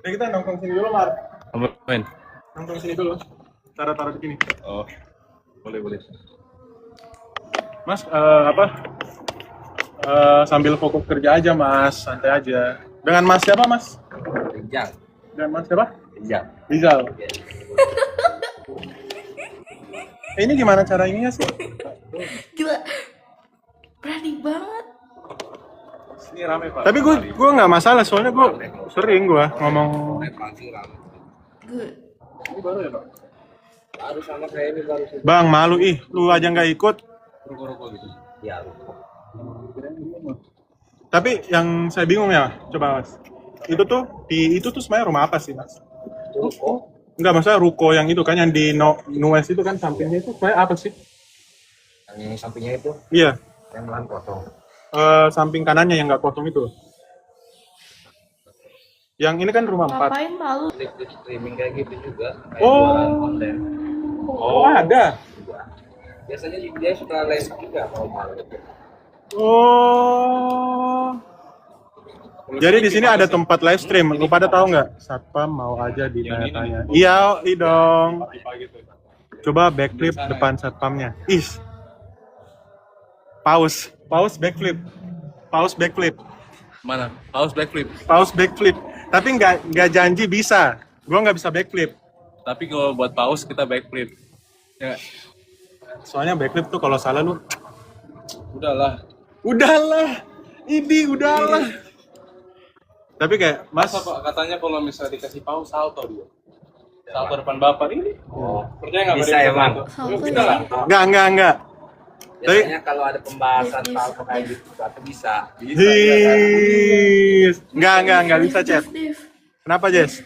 Ya kita nongkrong sini dulu, Mar. Apain? Nongkrong sini dulu. Taruh di sini. Oh, boleh. Mas, sambil fokus kerja aja, Mas. Santai aja. Dengan Mas siapa, Mas? Rijal. Dengan Mas siapa? Rijal. Rizal. Ini gimana cara ininya sih? Gila, berani banget. Ini rame Pak. Tapi gue nggak masalah, soalnya gue sering ngomong. Good. Ini baru ya, Pak? Baru sama kayak ini baru sih. Bang, malu lu aja nggak ikut. Rokok-rokok gitu. Ya, Tapi yang saya bingung ya, coba Mas. Itu tuh sebenarnya rumah apa sih, Mas? ruko. Enggak, maksudnya ruko yang itu kan yang di Nues itu kan sampingnya itu sebenarnya apa sih? Yang sampingnya itu Iya, yang lahan kosong. samping kanannya yang nggak kosong itu. Yang ini kan rumah 4. Ngapain malu? Live streaming kayak gitu juga. Kayak Oh. jualan konten. Oh, ada. Juga. Biasanya dia suka live juga kalau malam itu. Oh. Jadi di sini ada tempat live stream. Lu pada tahu nggak? Satpam mau aja ditanya-tanya. Iya, dong. Coba backflip depan satpamnya. Pause backflip. Mana? Paus backflip. Pause backflip. Tapi nggak janji bisa. Gua nggak bisa backflip. Tapi kalau buat paus kita backflip. Ya, Soalnya backflip tuh kalau salah lu, udahlah. udahlah. Tapi kayak Mas, Masa Pak katanya kalau misalnya dikasih paus salto dia. Salto depan bapak ini. Oh. Percaya nggak Bisa Pak, dia emang. Salto Bisa lah. enggak. Biasanya kalau ada pembahasan salto kayak gitu atau bisa. Enggak bisa, Chat. Div. Kenapa, Jess?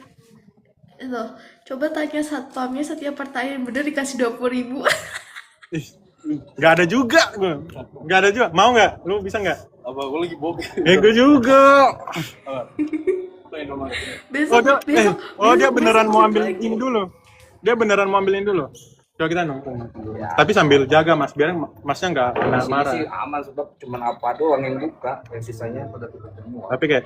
Itu, coba tanya satpamnya setiap pertanyaan bener dikasih 20.000. Enggak ada juga gue. Enggak ada juga. Mau nggak? Lu bisa nggak? Apa gue lagi bokeh? Gue juga. Itu yang nomor. Besok, Dia beneran mau ambil ini dulu. Dia beneran mau ambilin dulu. Coba kita nongkrong dulu. Ya. Tapi sambil jaga, Mas, biar Masnya nggak kena Di sini marah. sih aman sebab cuma apa doang yang buka, yang sisanya pada tutup semua. Tapi kayak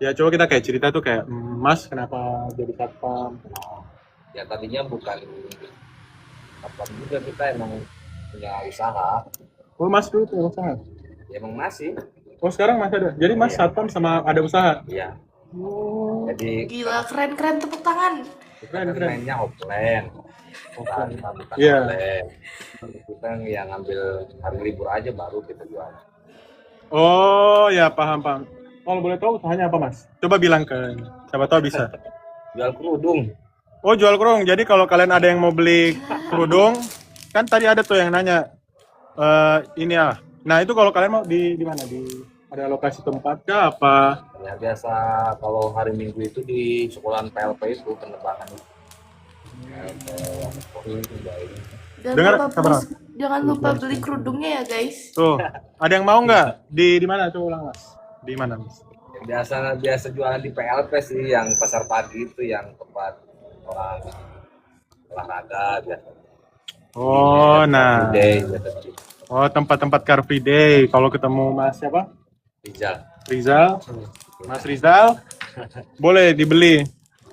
ya coba kita kayak cerita tuh kayak Mas kenapa jadi satpam? Ya tadinya bukan apa juga, kita emang punya usaha. Oh, Mas dulu punya usaha. Ya emang masih. Oh, sekarang masih ada. Jadi Mas satpam sama ada usaha. Iya. Oh, Jadi gila, keren tepuk tangan. kita keren. mainnya offline. Bukan Iya. online. Kita yang ngambil hari libur aja baru kita jual. Oh, ya paham. Kalau boleh tahu usahanya apa, Mas? Coba bilang ke siapa tahu bisa. Jual kerudung. Oh, jual kerudung. Jadi kalau kalian ada yang mau beli kerudung, kan tadi ada tuh yang nanya ini ya. Nah, itu kalau kalian mau di mana? Ada lokasi tempat kah apa? Ya biasa kalau hari Minggu itu di sekolahan PLP itu penerbangan itu. Jangan lupa beli kerudungnya ya guys. Tuh, ada yang mau nggak? Di mana tuh ulang, Mas? Di mana, Mas? Biasa jualan di PLP sih, yang pasar pagi itu, yang tempat orang olahraga biasa. Oh, nah. Day, biasa. Oh, tempat-tempat Car Free Day. Kalau ketemu Mas siapa? Rizal. Mas Rizal, boleh dibeli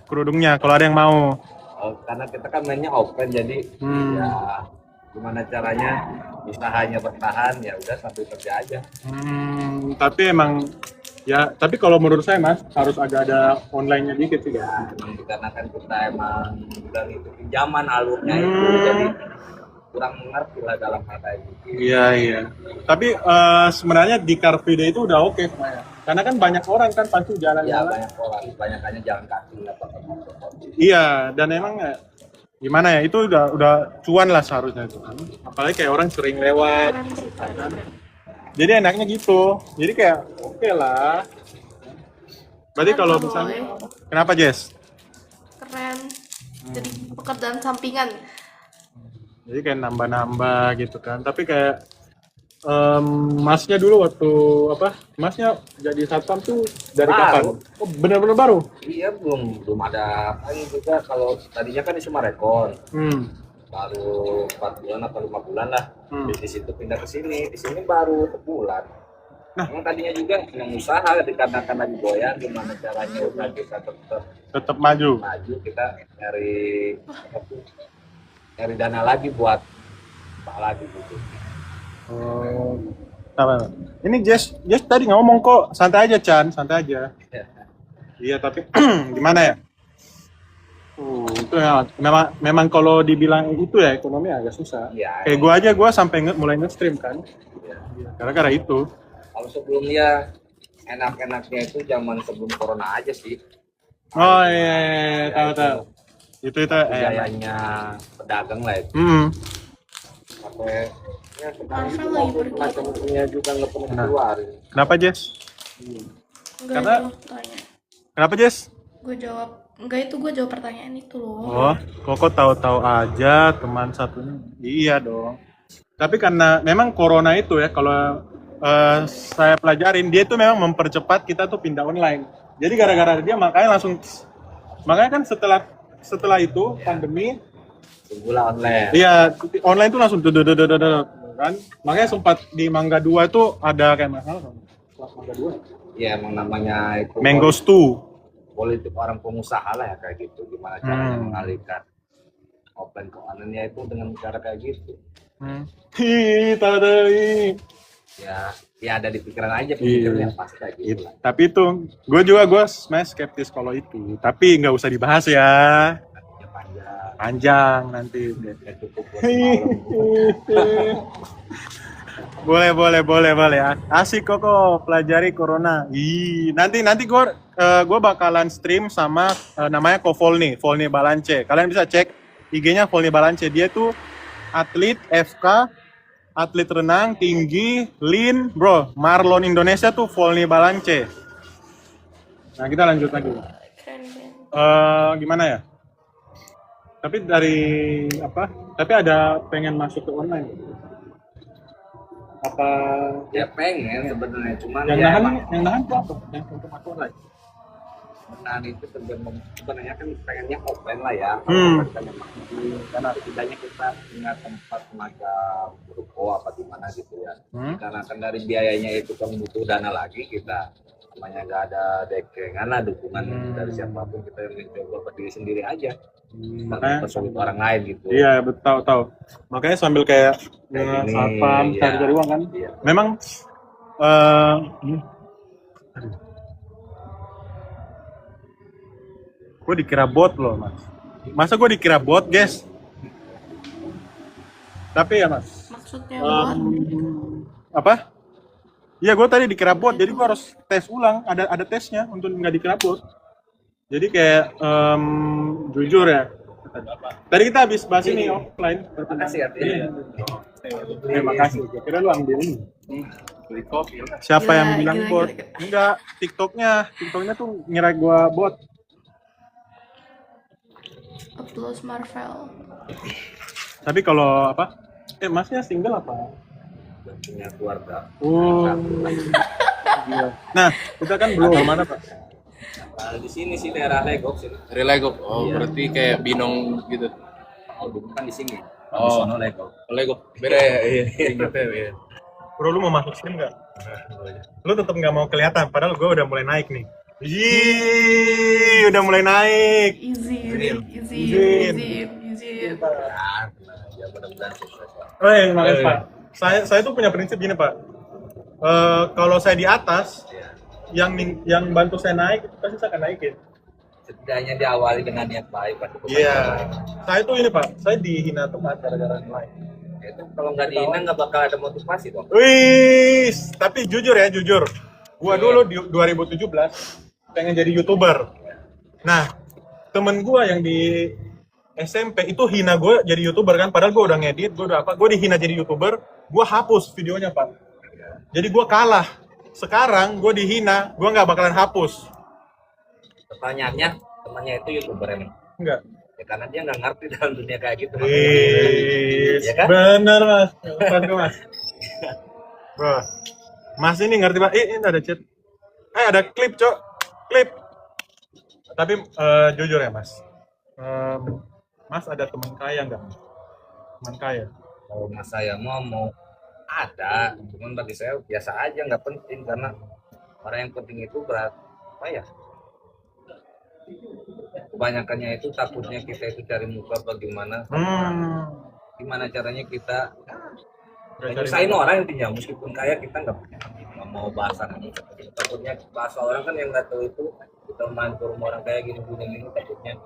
kerudungnya kalau ada yang mau. Karena kita kan mainnya open, jadi ya gimana caranya usahanya bertahan, ya udah sambil kerja aja. Tapi emang ya, tapi kalau menurut saya Mas harus ada online-nya dikit sih ya. Karena kan kita emang udah ngikutin zaman alurnya itu, jadi kurang mengerti lah dalam hal kayak gitu. Iya. Tapi sebenarnya di Car Free Day itu udah oke sebenarnya. Karena kan banyak orang kan pasti Ya jalan-jalan. banyak orang, banyakannya jalan kaki atau motor. Iya, dan emang gimana ya, itu udah cuan lah seharusnya itu kan. Apalagi kayak orang sering lewat. Jadi enaknya gitu. Jadi kayak oke lah. Berarti kalau misalnya kenapa, Jess? Keren. Jadi pekerjaan sampingan. Jadi kayak nambah-nambah gitu kan. Tapi kayak Masnya dulu waktu Masnya jadi satpam tuh dari kapan? Oh, benar-benar baru? Iya, belum ada kan juga. Kalau tadinya kan di Sumarekon. Baru 4 bulan atau 5 bulan lah. Di situ pindah ke sini. Di sini baru sebulan. Emang tadinya juga yang usaha dikarenakan lagi goyang, gimana caranya udah kita Tetap maju. maju, kita nyari dana lagi buat apa lagi gitu. Oh. Apa? Ini Jess tadi ngomong kok, santai aja Chan, santai aja. Iya tapi gimana ya? Itu ya memang kalau dibilang itu ya ekonomi agak susah. Ya, Kayak gua sampai mulai nge-stream kan. Gara-gara itu. kalau sebelumnya enak-enaknya itu zaman sebelum corona aja sih. Oh iya, tahu. Itu Gayanya pedagang lah itu. Sampai ya sekarang itu Marvel lagi pergi. macam-macamnya juga nggak pernah keluar. Kenapa Jess? Enggak, Karena- itu tanya. Kenapa Jess? Gue jawab. Enggak, itu gue jawab pertanyaan itu loh. Oh, Koko tahu-tahu aja teman satunya. Iya dong. Tapi karena memang corona itu ya, kalau saya pelajarin, dia itu memang mempercepat kita tuh pindah online. Jadi gara-gara dia makanya kan setelah itu pandemi, Tunggulah online. iya online tuh langsung kan. Makanya sempat di Mangga 2 itu ada kayak masalah kan. Mangga 2. Ya emang namanya itu Mango Stew. politik orang pengusaha lah ya kayak gitu. Gimana caranya mengalihkan offline ke online ya itu dengan cara kayak gitu. Hi, tahu ini. Ya ada di pikiran aja pemikirannya pasti kayak gitu lah. Tapi itu, gue skeptis kalau itu. Tapi nggak usah dibahas ya. Ya panjang. Panjang nanti. Ya cukup buat semalam. boleh ya. Asik kok pelajari corona. Nanti gue bakalan stream sama namanya Ko Volny Balance. Kalian bisa cek IG-nya Volny Balance. Dia tuh atlet FK, atlet renang tinggi, lean, bro. Marlon Indonesia tuh Volny Balance. Nah kita lanjut lagi. Keren. Gimana ya? Tapi Tapi ada pengen masuk ke online. Apa Ya pengen sebenarnya cuman yang ya nahan tuh apa? Yang untuk masuk online. menahan itu sebenarnya kan pengennya offline lah ya. Karena setidaknya kita punya tempat semacam ruko apa gimana gitu ya. Karena kan dari biayanya itu kan butuh dana lagi, kita namanya nggak ada dekengan lah, dukungan dari siapapun, kita mencoba berdiri sendiri aja. Makanya Persulit orang lain gitu. iya betul tahu. Makanya sambil kayak Kayak gini, satpam iya. cari uang kan. Iya. Memang gue dikira bot loh mas. Masa gue dikira bot guys? Tapi ya mas. Maksudnya buat Apa? Iya gue tadi dikira bot, jadi gue harus tes ulang. Ada tesnya untuk nggak dikira bot. Jadi kayak jujur ya. Tadi kita habis bahas ini offline. Terima kasih ya. Terima kasih. Kira lu ambil ini. Beli kopi lah. Siapa Gila, yang bilang gila, bot? gila. Enggak, TikToknya tuh ngira gua bot. Upload Marvel. Tapi kalau apa? Masnya single apa? Punya keluarga. Oh. Gila. Nah, kita kan belum mana pak? Di sini sih daerah Legok sini. Dari Lego. Oh, berarti kayak binong gitu. Oh, bukan di sini. Oh. Di sono Legok. Lego. Beda ya. Iya. Bro, lu mau masuk stream nggak? Lu tetap nggak mau kelihatan, padahal gua udah mulai naik nih. Udah mulai naik. Izin. Ya mudah-mudahan sukses. Makasih Pak. Saya tuh punya prinsip gini Pak. Kalau saya di atas, yang bantu saya naik itu pasti saya akan naikin. Setidaknya diawali dengan niat baik. Iya. Saya tuh ini Pak, saya dihina teman gara-gara nilai. Itu kalau nggak dihina nggak bakal ada motivasi dong. Wih, tapi jujur. Gua dulu di 2017 pengen jadi YouTuber. Nah, temen gua yang di SMP itu hina gue jadi YouTuber kan, padahal gue udah ngedit, gue dihina jadi YouTuber, gue hapus videonya Pak. Jadi gue kalah. Sekarang gue dihina, gue nggak bakalan hapus. Pertanyaannya, temannya itu YouTuber emang? Enggak. Ya karena dia nggak ngerti dalam dunia kayak gitu. Ya kan? Bener mas, bantu mas. Bro, mas ini ngerti Pak? Ini ada chat. Ada klip cok, klip. Tapi jujur ya mas, mas ada teman kaya nggak? Teman kaya? Kalau mas saya mau Ada, cuman bagi saya biasa aja, nggak penting, karena orang yang penting itu berat apa ya, kebanyakannya itu takutnya kita itu cari muka bagaimana, gimana caranya kita nyusahin orang intinya, meskipun kaya kita nggak mau bahasan itu. Takutnya bahasa orang kan yang nggak tahu itu, kita main ke rumah orang kayak gini gini takutnya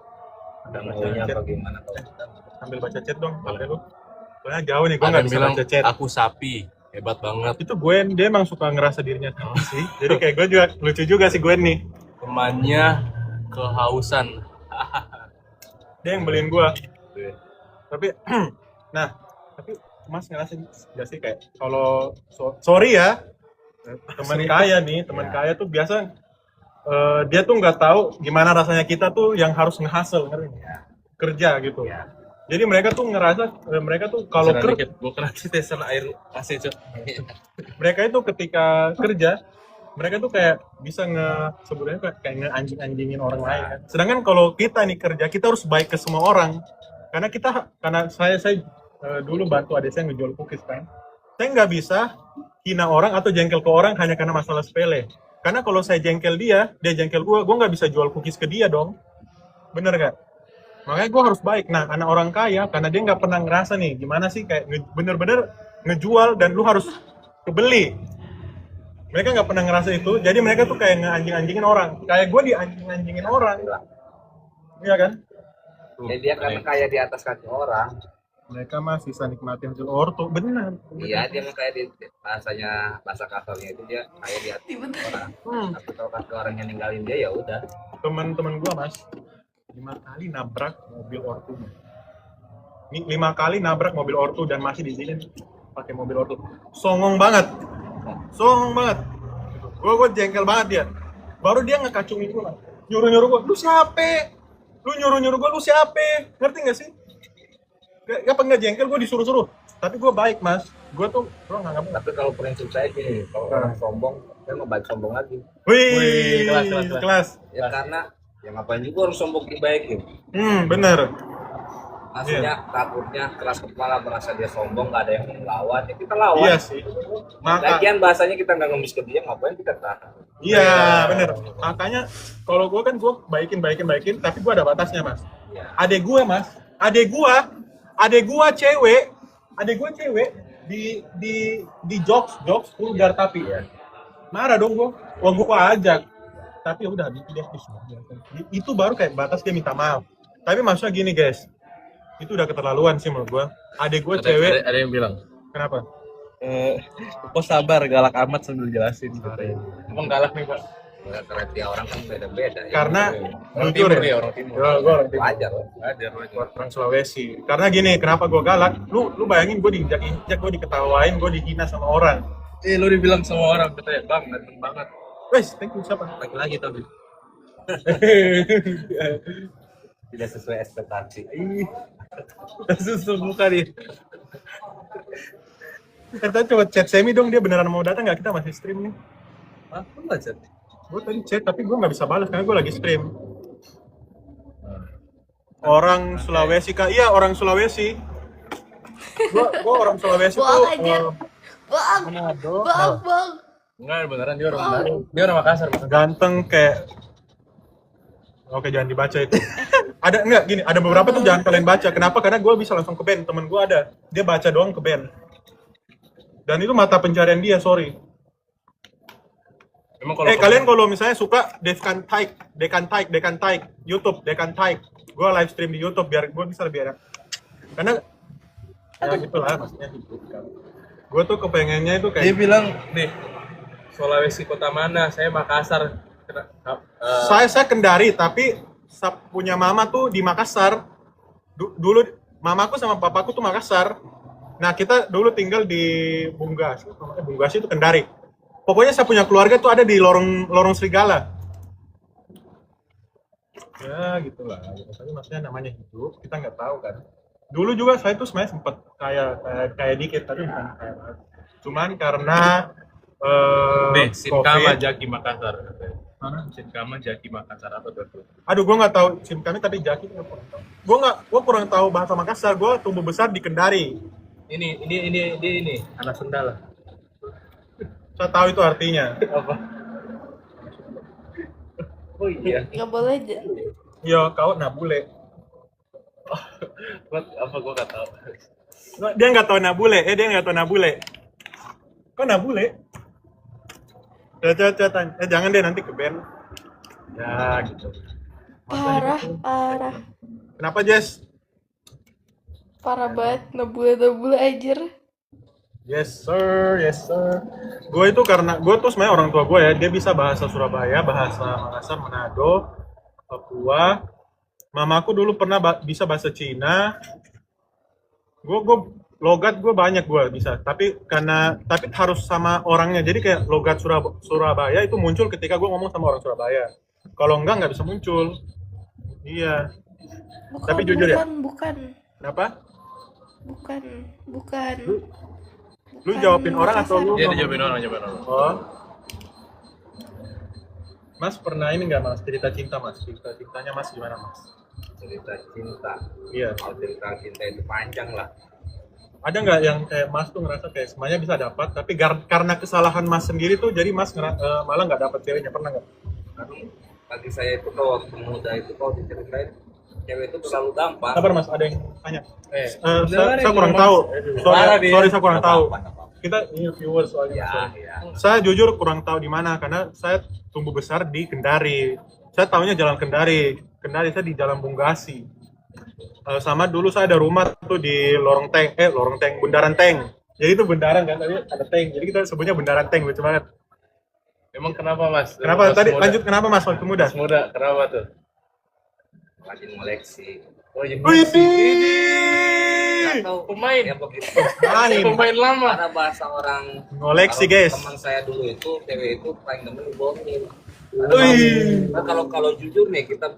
ada maunya bagaimana kalau kita. Sambil baca chat dong, boleh lu. Soalnya jauh nih, gue Ada nggak yang bisa bilang baca chat. aku sapi, hebat banget. Itu Gwen, dia emang suka ngerasa dirinya sama sih. Jadi kayak gue juga lucu juga sih Gwen nih. Temannya kehausan. Dia yang beliin gue. Tapi, nah, tapi Mas ngerasain gak sih kayak kalau sorry ya, teman kaya nih, teman kaya tuh biasa dia tuh nggak tahu gimana rasanya kita tuh yang harus nge-hustle, ngerti nggak? Kerja gitu. Jadi mereka tuh ngerasa mereka tuh kalau kerja, gue kena tetesan air AC cok. mereka itu ketika kerja mereka tuh kayak bisa sebenarnya kayak nge-anjing-anjingin orang lain kan. Sedangkan kalau kita nih kerja, kita harus baik ke semua orang. Karena saya dulu bantu adik saya ngejual cookies kan. Saya nggak bisa hina orang atau jengkel ke orang hanya karena masalah sepele. Karena kalau saya jengkel dia jengkel gue nggak bisa jual cookies ke dia dong. Bener gak? Makanya gue harus baik. Nah, anak orang kaya, karena dia nggak pernah ngerasa nih, gimana sih kayak bener-bener ngejual dan lu harus kebeli. Mereka nggak pernah ngerasa itu, jadi mereka tuh kayak nge-anjing-anjingin orang. Kayak gue dianjing-anjingin orang. Iya kan? Ya dia karena kaya di atas kaki orang. Mereka mah bisa nikmati hasil orto, benar. Iya, dia mah kayak di bahasa kasarnya itu dia kayak di atas orang. Tapi kalau kaki orang yang ninggalin dia ya udah. Teman-teman gue Mas, 5 kali nabrak mobil ortu. 5 kali nabrak mobil ortu dan masih diizinin pakai mobil ortu. Songong banget. Gue jengkel banget dia. Baru dia ngekacungin gue, nyuruh gue, lu siapa? Lu nyuruh gue, lu siapa? Ngerti gak sih? Gak nggak jengkel, gue disuruh-suruh. Tapi gue baik Mas. Gue tuh nggak. Tapi kalau prinsip saya gini, kalau orang sombong, saya mau balik sombong lagi. Wih, kelas. Ya karena ya ngapain juga harus sombong dibaikin. Bener. Maksudnya takutnya keras kepala merasa dia sombong, nggak ada yang melawan, ya kita lawan. Iya sih. Lagian bahasanya kita nggak ngemis ke dia, ngapain kita tahan? Iya, bener. Makanya kalau gue kan gue baikin, tapi gue ada batasnya Mas. Ya. Adek gue cewek di jokes vulgar tapi marah dong gue. Wah gue ajak. Tapi udah dia itu baru kayak batas dia minta maaf. Tapi maksudnya gini guys, itu udah keterlaluan sih menurut gue. Adek gue cewek. Ada yang bilang. Kenapa? Kok sabar galak amat sambil jelasin. Emang galak nih Pak. Kriteria orang kan beda-beda. Karena Orang jujur timur ya. dia, orang timur. Gue orang timur. Wajar. Orang Sulawesi. Karena gini, kenapa gue galak? Lu bayangin gue diinjak, gue diketawain, gue dihina sama orang. Lu dibilang sama orang katanya, "Bang, ganteng banget." Wes, thank you siapa? Lagi-lagi tapi. Tidak sesuai ekspektasi. Susul muka dia. Kita coba chat Semi dong, dia beneran mau datang nggak? Kita masih stream nih. Hah? Lu nggak chat? Gue tadi chat tapi gue nggak bisa balas karena gue lagi stream. Orang Sulawesi kak, iya orang Sulawesi. Gue orang Sulawesi tuh. Bang, Manado. bang. Enggak, beneran dia orang Manado. Dia orang Makassar. Ganteng kayak. Oke, jangan dibaca itu. Ada beberapa tuh jangan kalian baca. Kenapa? Karena gue bisa langsung ke band. Temen gue ada, dia baca doang ke band. Dan itu mata pencarian dia, sorry. Kalian kalau misalnya suka Dekan Taik, YouTube Dekan Taik. Gue live stream di YouTube biar gue bisa lebih enak. Karena ya gitulah maksudnya. Gue tuh kepengennya itu kayak. Dia bilang nih, Sulawesi kota mana? Saya Makassar. Saya Kendari, tapi punya mama tuh di Makassar. Dulu mamaku sama papaku tuh Makassar. Nah kita dulu tinggal di Bunggas. Bunggas itu Kendari. Pokoknya saya punya keluarga tuh ada di lorong Serigala. Ya gitulah. Tapi maksudnya namanya hidup, kita nggak tahu kan. Dulu juga saya tuh sebenarnya sempat kayak dikit, tapi bukan kayak banget. Cuman karena Sinkama Jaki Makassar. Mana? Sinkama Jaki Makassar apa tuh? Aduh, gue nggak tahu Sinkama tapi Jaki. Gue kurang tahu bahasa Makassar. Gue tumbuh besar di Kendari. Ini anak sendal. Saya tahu itu artinya. Apa? Oh iya. Nggak boleh aja. Yo, kau nabule. Apa gua nggak tahu. Dia nggak tahu nabule. Dia nggak tahu nabule. Kok nabule? Coba tanya. Jangan deh nanti ke band. Ya gitu. Parah, parah. Kenapa Jess? Parah banget. Nebule-nebule aja. Yes sir, yes sir. Gue itu karena gue tuh sebenarnya orang tua gue ya, dia bisa bahasa Surabaya, bahasa Makassar, Manado, Papua. Mamaku dulu pernah bisa bahasa Cina. Gue logat gue banyak gue bisa, tapi harus sama orangnya. Jadi kayak logat Surabaya itu muncul ketika gue ngomong sama orang Surabaya. Kalau enggak bisa muncul. Iya. Bukan, Tapi jujur ya. Bukan. Kenapa? Bukan. Lu jawabin orang atau lu? Dia dijawabin orang. Oh. Mas pernah ini nggak mas cerita cinta mas? Cerita cintanya mas gimana mas? Cerita cinta. Iya. Kalau cerita cinta itu panjang lah. Ada nggak yang kayak mas tuh ngerasa kayak semuanya bisa dapat, tapi karena kesalahan mas sendiri tuh jadi mas malah nggak dapat ceweknya, pernah nggak? Bagi saya itu kalau waktu muda itu kalau diceritain cewek itu terlalu gampang. Sabar mas, ada yang tanya. Beneran Saya ini, kurang Mas. tahu. Parah dia. Sorry, saya kurang Nggak tahu. apa-apa, nggak apa-apa. Kita ini viewers soalnya. Ya, sorry. ya. Saya jujur kurang tahu di mana karena saya tumbuh besar di Kendari. Saya tahunya Jalan Kendari. Kendari saya di Jalan Bunggasi. Sama dulu saya ada rumah tuh di Lorong Tank, Bundaran Tank. Jadi itu bundaran kan, tapi ada tank. Jadi kita sebutnya Bundaran Tank, lucu banget. Emang kenapa mas? Kenapa Mas tadi muda. lanjut kenapa mas waktu muda? Mas muda, kenapa tuh? Rajin ngoleksi. Oh jadi Wih, Atau pemain. ya begitu. main Pemain lama. Karena bahasa orang ngoleksi kalau guys. teman saya dulu itu cewek itu paling demen dibohongin. Wih. Nah, kalau jujur nih kita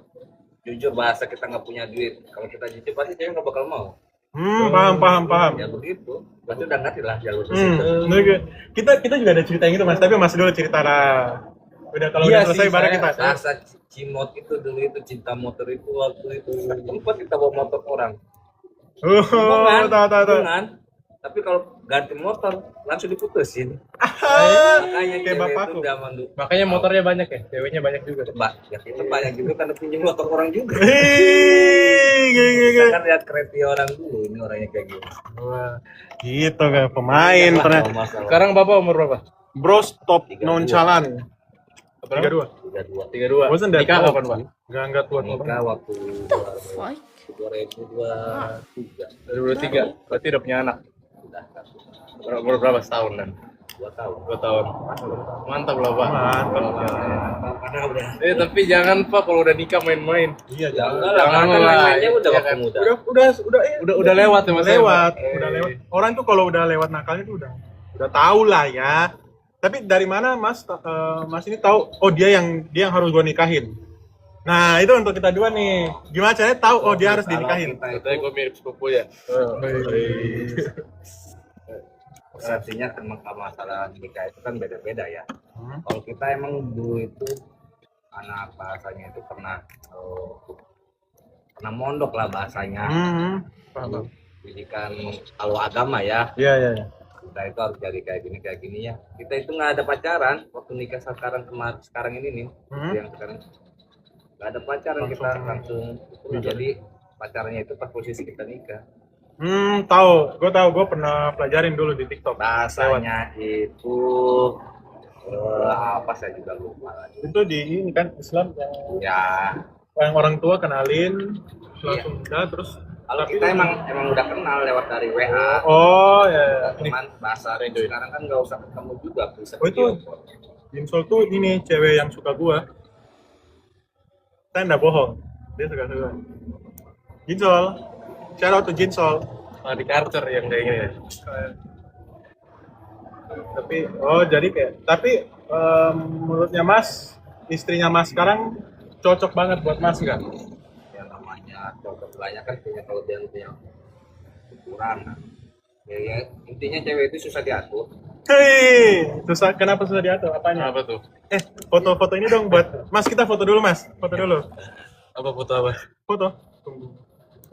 jujur bahasa kita nggak punya duit. Kalau kita jujur pasti cewek nggak bakal mau. Paham. Ya begitu. Berarti udah ngerti lah jalur ke Hmm. situ. Kita juga ada cerita yang itu mas, tapi mas dulu cerita lah. Udah kalau Iya udah selesai sih, baru saya- kita. Rasa cimot itu dulu itu cinta motor itu waktu itu tempat kita bawa motor orang. Tahu. Hubungan. Tapi kalau ganti motor langsung diputusin. Makanya Kayak cewek bapakku. itu zaman dulu. Makanya motornya banyak ya, ceweknya banyak juga. Ya kita banyak juga karena pinjam motor orang juga. Gila. Kita kan lihat kriteria orang dulu, ini orangnya kayak gini. Wah, gitu kan pemain pernah. Sekarang bapak umur berapa? Bro stop 32. nonchalant. Berapa? 32. 32. 32. Wasn't that Nikah old? kapan pak? Enggak tua tua. Nikah waktu Fuck. 2023 2023. Berarti udah punya anak. sudah kan Umur berapa? Setahun kan? 2 tahun. 2 tahun. Mantap lah pak. Mantap. Karena udah Tapi jangan pak kalau udah nikah main-main. Iya, jangan jangan. lah, Jangan karena lah. mainnya udah Iya waktu kan? muda. Udah lewat ya mas. lewat, Eh. udah lewat. Orang tuh kalau udah lewat nakalnya tuh udah tahu lah ya. Tapi dari mana Mas Mas ini tahu oh dia yang harus gua nikahin. Nah, itu untuk kita dua nih. Gimana caranya tahu oh dia harus Kalau dinikahin? kita itu Katanya gue mirip sepupu ya. artinya emang masalah nikah itu kan beda-beda ya. Hmm. Kalau kita emang dulu itu anak bahasanya itu pernah mondok lah bahasanya. Paham. Pendidikan kalau agama ya. Iya. Kita itu harus jadi kayak gini ya. Kita itu nggak ada pacaran waktu nikah sekarang ini nih. Yang sekarang nggak ada pacaran, kita langsung jadi pacarnya itu pas posisi kita nikah. Gue tahu, gue pernah pelajarin dulu di TikTok. Bahasanya itu apa saya juga lupa lagi. Itu di ini kan Islam Ya, yang orang tua kenalin langsung nikah terus. kalau Tapi kita emang udah kenal lewat dari WA. Oh ya. Teman bahasa sekarang kan nggak usah ketemu juga, bisa Oh, itu video call. Jinsol tuh ini cewek yang suka gua. Saya nggak bohong, dia suka. Jinsol, shout out to Jinsol. Di Karcer yang kayak gini. Tapi menurutnya Mas, istrinya Mas sekarang cocok banget buat Mas nggak? Yang namanya cocok banyak kan punya kelebihan punya kekurangan. Ya, intinya cewek itu susah diatur. Hei, kenapa susah diatur? Apanya? Apa tuh? Foto-foto ini dong buat Mas, kita foto dulu Mas, foto dulu. Apa foto apa? Foto. Tunggu.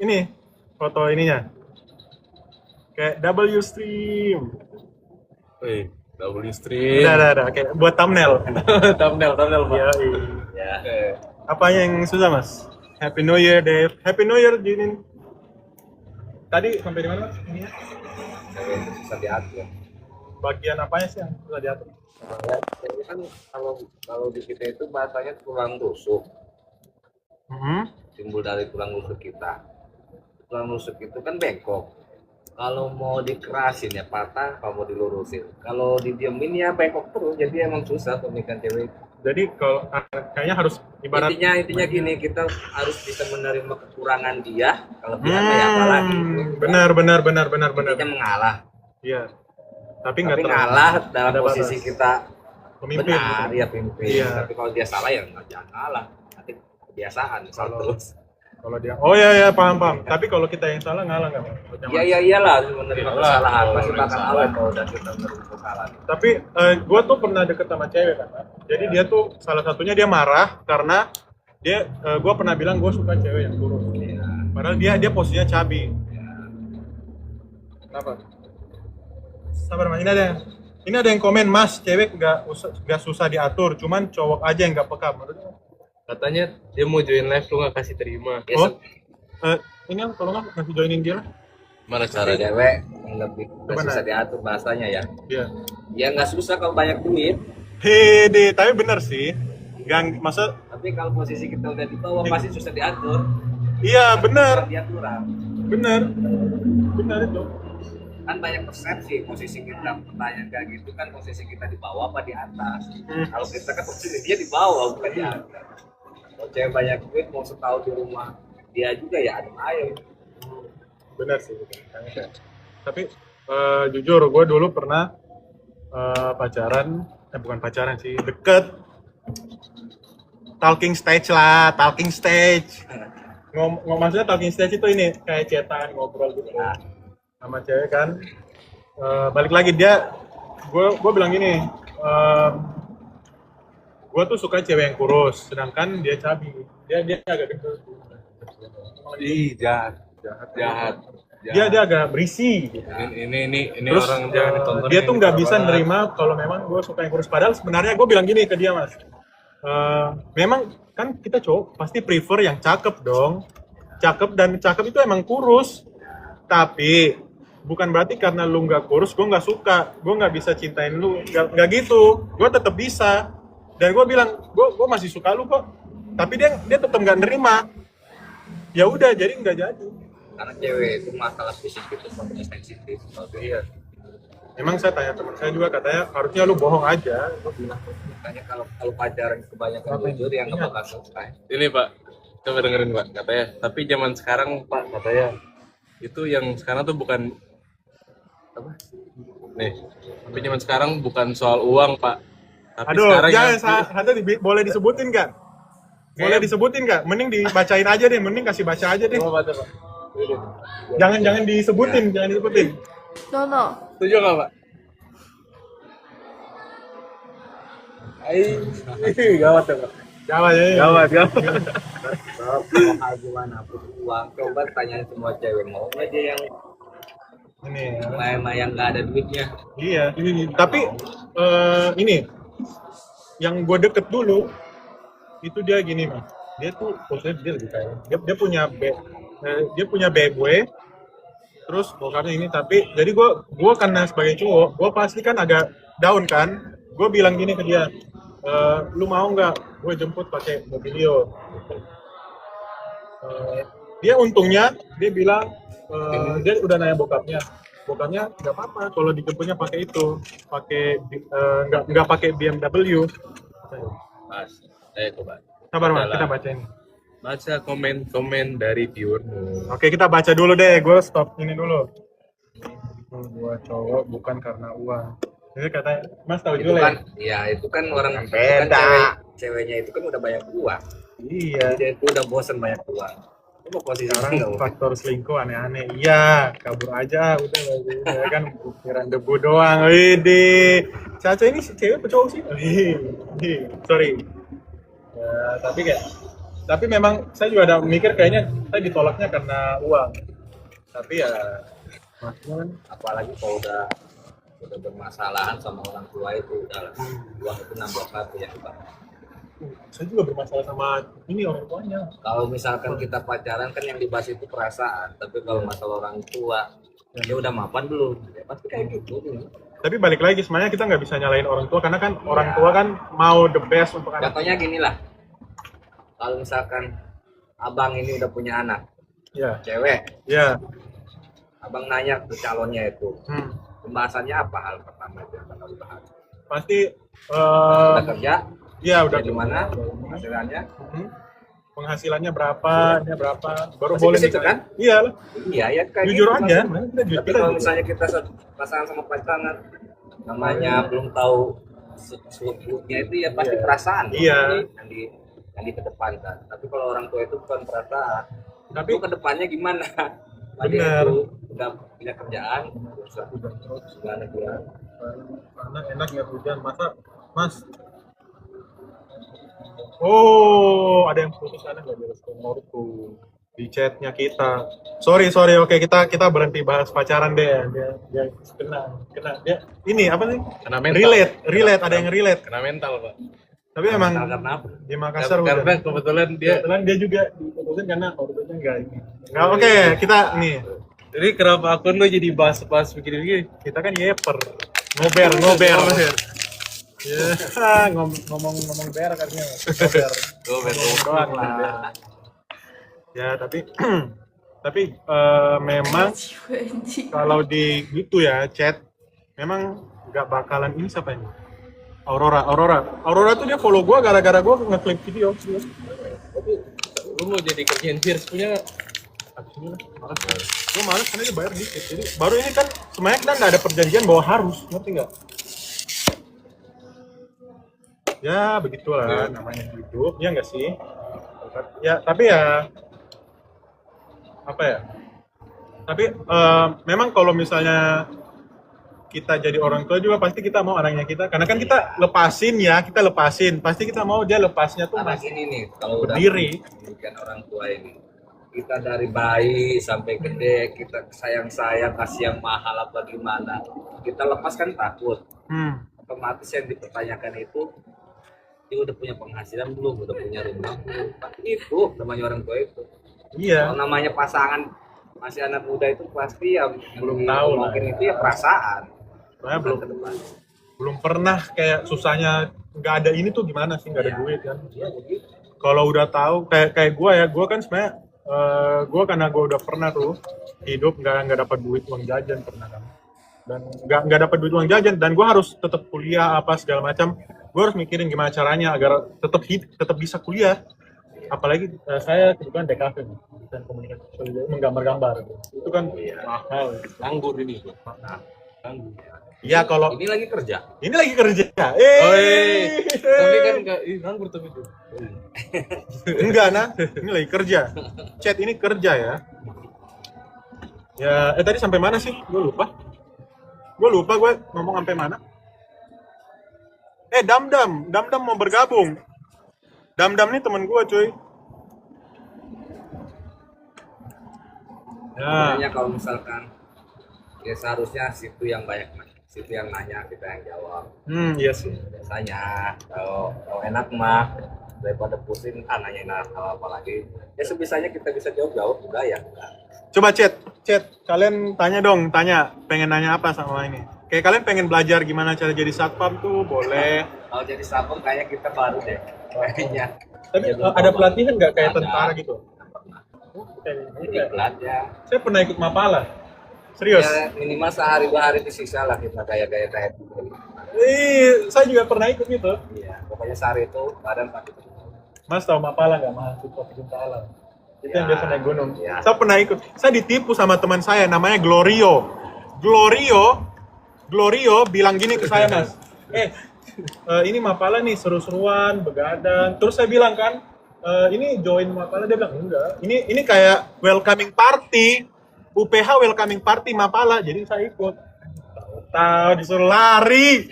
Ini foto ininya. Kayak W stream. Wih, double stream. Udah, kayak buat thumbnail. thumbnail Pak. Iya. Ya. Apa yang susah, Mas? Happy New Year, Dave. Happy New Year, Jinin. Tadi sampai di mana, Mas? Ini ya? Cewek itu susah diatur. Bagian apanya sih yang susah diatur? Ya, cewek kan kalau di kita itu bahasanya tulang rusuk, timbul dari tulang rusuk kita. Tulang rusuk itu kan bengkok. Kalau mau dikerasin ya patah, kalau mau dilurusin. Kalau didiemin ya bengkok terus. Jadi emang susah pernikahan cewek. Jadi kalau kayaknya harus ibarat Intinya gini, kita harus bisa menerima kekurangan dia. Kalau dia ya apalagi. benar. Intinya mengalah. Iya. Tapi nggak Tapi terlalu ngalah dalam ada posisi batas. kita Pemimpin. benar, ya pemimpin. Iya. Tapi kalau dia salah ya nggak jangan ngalah. Nanti kebiasaan salah Kalau- terus. Kalau dia, oh ya paham. Tapi kalau kita yang salah ngalah nggak? Mas? Iyalah menerima Iyalah, kesalahan kalau pasti yang bakal salah. ngalah kalau udah kita menerima kesalahan. Tapi gue tuh pernah deket sama cewek kan. Jadi dia tuh salah satunya dia marah karena gue pernah bilang gue suka cewek yang kurus. Iya. Padahal dia posisinya cabi. Kenapa? Sabar Mas, ini ada yang komen, Mas, cewek nggak susah diatur, cuman cowok aja yang nggak peka. Menurutnya? Katanya dia mau join live lu nggak kasih terima. Ya, Oh, ini yang tolong ngasih joinin dia lah. Mana cara caranya? cewek yang lebih nggak Gimana? susah diatur bahasanya ya. Iya. Ya nggak susah kalau banyak duit. Hede, tapi bener sih. Masa Tapi kalau posisi kita udah di bawah pasti susah diatur. iya bener Diaturan. bener itu. Kan banyak persepsi posisi kita, pertanyaan kayak gitu kan posisi kita di bawah apa di atas. Kalau kita kan posisi dia di bawah bukan di atas. Kalau cewek banyak duit mau setahun di rumah dia juga ya adem ayem. Bener sih. Tapi jujur gue dulu pernah pacaran, bukan pacaran sih, deket. Talking stage. Maksudnya talking stage itu ini kayak chatan, ngobrol gitu sama cewek kan. Balik lagi gue bilang gini, gue tuh suka cewek yang kurus, sedangkan dia cabi, dia agak gendut. Ih, jahat. Dia agak berisi. Ini Terus orang jangan ditonton. dia tuh nggak bisa nerima kalau memang gue suka yang kurus. Padahal sebenarnya gue bilang gini ke dia, Mas. Memang kan kita cowok pasti prefer yang cakep dong. Cakep itu emang kurus. Tapi bukan berarti karena lu nggak kurus gue nggak suka. Gue nggak bisa cintain lu. Nggak gitu. Gue tetap bisa. Dan gue bilang gue masih suka lu kok. Tapi dia tetap nggak nerima. Ya udah, jadi nggak jadi. Karena cewek itu masalah fisik itu sangat sensitif. Iya. Emang saya tanya teman saya juga, katanya harusnya lu bohong aja. Makanya kalau pacaran kebanyakan jujur yang nggak bakal selesai. Ini Pak, coba dengerin Pak, katanya. Tapi zaman sekarang Pak, katanya itu yang sekarang tuh bukan apa? Nih, tapi zaman sekarang bukan soal uang Pak. Tapi Aduh, sekarang jangan boleh disebutin kan? Boleh disebutin nggak? Mending dibacain aja deh, mending kasih baca aja deh. Coba baca Pak. Jangan disebutin, jangan disebutin. No. Setuju nggak Pak? Gawat ya Pak. Gawat ya. Gawat. Kalau hal gimana pun uang, coba tanyain semua cewek mau nggak dia yang Ini. yang nggak ada duitnya. Iya. Tapi ini yang gue deket dulu itu dia gini Mas. Dia tuh posisinya dia lebih kaya. Dia punya BMW. Terus bokapnya ini, tapi jadi gue karena sebagai cowok, gue pasti kan agak down kan. Gue bilang gini ke dia, lu mau nggak gue jemput pakai mobilio? Dia untungnya dia bilang dia udah nanya bokapnya nggak apa-apa kalau dijemputnya pakai itu, nggak pakai BMW. Mas, coba. Sabar Mas, kita bacain. Baca komen-komen dari viewermu. Oke, kita baca dulu deh. Gue stop ini dulu. Gue cowok bukan karena uang. Jadi katanya, Mas tahu Itu juga kan, ya? ya itu kan orang Beda. itu kan ceweknya itu kan udah banyak uang. Iya. Dia itu udah bosen banyak uang. Itu posisi Sekarang faktor selingkuh aneh-aneh. Iya, kabur aja. Udah kan pikiran debu doang. Wede. Caca ini si cewek apa cowok sih? Sorry. Ya, tapi memang saya juga ada mikir kayaknya saya ditolaknya karena uang. Tapi ya apalagi kalau udah bermasalahan sama orang tua itu udah uang itu nambah satu yang Saya juga bermasalah sama ini orang tuanya. kalau misalkan kita pacaran kan yang dibahas itu perasaan, tapi kalau masalah orang tua ya udah mapan belum ya, pasti kayak gitu. Tapi balik lagi sebenarnya kita nggak bisa nyalain orang tua karena kan orang tua kan mau the best untuk anak. Contohnya gini lah, kalau misalkan abang ini udah punya anak Ya, cewek, ya. abang nanya ke calonnya itu pembahasannya apa hal pertama yang bakal dibahas? Pasti Udah kerja, ya udah di mana penghasilannya, penghasilannya berapa, ini berapa, baru Masih boleh ke situ, nikah. kan? Iya lah. iya ya kayak Jujur gitu, aja, Mas. kita jujur. Tapi kalau misalnya kita pasangan sama pasangan namanya belum tahu seluk-beluknya itu ya pasti Iya. perasaan dong, Iya. yang dikedepankan. Tapi kalau orang tua itu bukan perasaan, Tapi itu kedepannya gimana? Tadi Bener. itu udah punya kerjaan, gimana dia? karena enak ya hujan, masa Mas. Oh, ada yang putus sana nggak jelas nomor tuh di chatnya kita. Sorry, oke kita berhenti bahas pacaran deh. Dia kena dia ini apa sih? Kena mental. Relate, ada yang relate. Kena mental, Pak. Tapi emang Karena apa? di Makassar Karena hujan. kebetulan dia Kebetulan dia juga diputusin karena orangnya enggak ini. Nggak, oke, kita nih. jadi kenapa akun lo jadi bahas-bahas begini-begini? Kita kan yeper. Ngober. Ya, ngomong ber katanya. Ngober. Doang lah. Ya, tapi memang kalau di gitu ya chat memang nggak bakalan ini siapa ini? Aurora tuh dia follow gua gara-gara gua ngeklik video. Tapi lu mau jadi kerjaan Fierce punya Gue malas karena dia bayar dikit. Jadi baru ini kan sebenarnya kita nggak ada perjanjian bahwa harus, ngerti nggak? Ya begitulah namanya hidup, ya nggak sih? Ya tapi ya apa ya? Tapi memang kalau misalnya kita jadi orang tua juga pasti kita mau anaknya kita, karena kan kita lepasin, pasti kita mau dia lepasnya tuh Anak masih ini nih kalau udah berdiri. pendidikan orang tua ini, kita dari bayi sampai gede kita sayang kasih yang mahal apa gimana, kita lepas kan takut, otomatis yang dipertanyakan itu dia udah punya penghasilan belum, udah punya rumah belum, pasti itu namanya orang tua itu. Iya. Kalau namanya pasangan masih anak muda itu pasti ya Belum tahu lah. mungkin itu ya perasaan. Soalnya Bukan ke depan. belum pernah kayak susahnya nggak ada ini tuh gimana sih, nggak ada Iya. duit kan. Iya begitu. Kalau udah tahu kayak gue kan sebenarnya karena gue udah pernah tuh hidup nggak dapat duit uang jajan pernah kan, dan nggak dapat duit uang jajan dan gue harus tetap kuliah apa segala macam. Gue harus mikirin gimana caranya agar tetap bisa kuliah, apalagi saya kebetulan DKV nih, desain komunikasi visual, menggambar-gambar itu kan mahal. nganggur ini, Pak. Nganggur. Iya kalau Ini lagi kerja. ini lagi kerja, Tapi kan enggak nganggur tapi itu. enggak nah, ini lagi kerja. Chat ini kerja ya. Ya, tadi sampai mana sih? Gue lupa gue ngomong sampai mana. Damdam mau bergabung. Damdam nih temen gue cuy. Ya, Sebenarnya kalau misalkan ya seharusnya situ yang banyak, situ yang nanya kita yang jawab. iya sih. Biasanya kalau enak mah daripada pusing nanyain hal apa lagi. Ya sebisanya kita bisa jawab juga ya. Coba chat, kalian tanya, pengen nanya apa sama ini? Kayak kalian pengen belajar gimana cara jadi satpam tuh, boleh. Kalau jadi satpam kayaknya kita baru deh. Kayaknya. Tapi Ya, belum ada tahu. pelatihan nggak kayak Ada. tentara gitu? Iklan ya. Saya pernah ikut Mapala. Serius? Ya minimal sehari 2 hari disisa lah kita kayak gitu. Saya juga pernah ikut gitu. Iya, pokoknya sehari itu badan pasti. Mas tahu Mapala nggak, mahasiswa pecinta alam? Itu yang Ya, biasa naik gunung. ya. Saya pernah ikut. Saya ditipu sama teman saya, namanya Glorio bilang gini ke saya, Mas. Ini Mapala nih seru-seruan, begadang. Terus saya bilang kan, ini join Mapala, dia bilang enggak. Ini kayak welcoming party, UPH welcoming party Mapala. Jadi saya ikut. Tahu disuruh lari.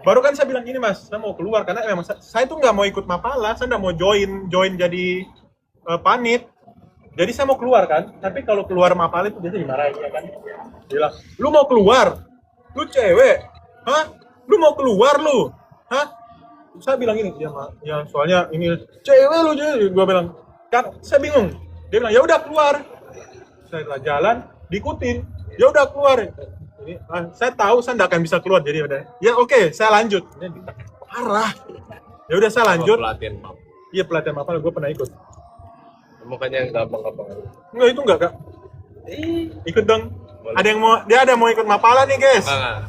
Baru kan saya bilang gini, Mas, saya mau keluar karena memang saya tuh nggak mau ikut Mapala, saya nggak mau join jadi panit. Jadi saya mau keluar kan, tapi kalau keluar Mapala itu biasanya dimarahin ya kan. Dia bilang, lu mau keluar? Lu cewek? Hah? Lu mau keluar lu? Hah? Saya bilang gini, ya soalnya ini cewek lu jadi. Gua bilang, kan saya bingung. Dia bilang, ya udah keluar. Saya jalan, diikutin. Ya udah keluar. Ini, saya tahu saya nggak akan bisa keluar jadi udah. Ya oke, saya lanjut. Ini parah. Ya udah saya lanjut. Pelatihan map. Iya pelatihan Mapala gue pernah ikut. Makanya yang gampang-gampang. Enggak itu enggak kak. Ikut dong. Ada yang mau ikut Mapala nih guys. Nah,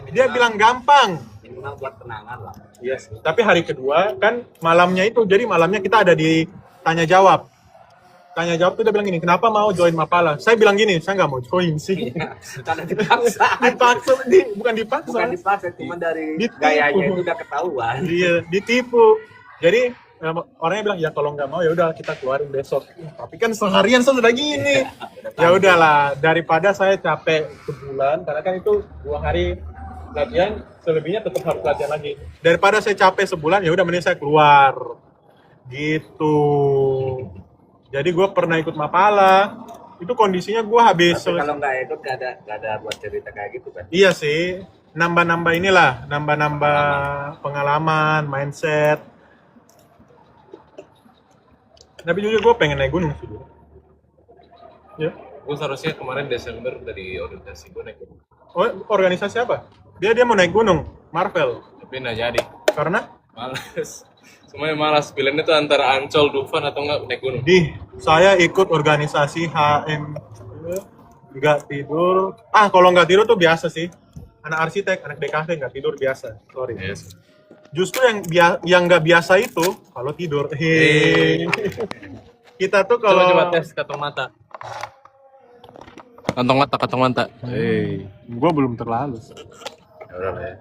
Dia bilang gampang. Minimal buat kenangan lah. Yes. Tapi hari kedua kan malamnya itu, jadi malamnya kita ada di tanya jawab. Tanya jawab tuh dia bilang gini, kenapa mau join Mapala? Saya bilang gini, saya nggak mau join sih. Karena dipaksa. Bukan dipaksa. Bukan dipaksa, cuma dari Ditipu. gayanya itu udah ketahuan. Iya, ditipu. Jadi orangnya bilang ya kalau nggak mau ya udah kita keluarin besok. Tapi kan seharian sudah gini. Ya udahlah, daripada saya capek sebulan karena kan itu 2 hari latihan, selebihnya tetap harus latihan lagi. Daripada saya capek sebulan ya udah mending saya keluar. Gitu. Jadi gue pernah ikut Mapala. Itu kondisinya gue habis. Tapi kalau nggak ikut nggak ada buat cerita kayak gitu kan. Iya sih, nambah-nambah inilah, nambah-nambah pengalaman, mindset. Tapi jujur gue pengen naik gunung sih. Ya. gue seharusnya kemarin Desember dari orientasi gue naik gunung. Oh, organisasi apa? Dia mau naik gunung, Marvel. Tapi nggak jadi. Karena Males. Semuanya malas. Pilihannya tuh antara Ancol, Dufan atau nggak naik gunung. saya ikut organisasi HM, nggak tidur. Kalau nggak tidur tuh biasa sih. Anak arsitek, anak DKV nggak tidur biasa. Sorry. Yes. Justru yang nggak biasa itu kalau tidur. Kita tuh kalau Coba tes kantong mata. Kantong mata. Gua belum terlalu. Ya udah lah ya.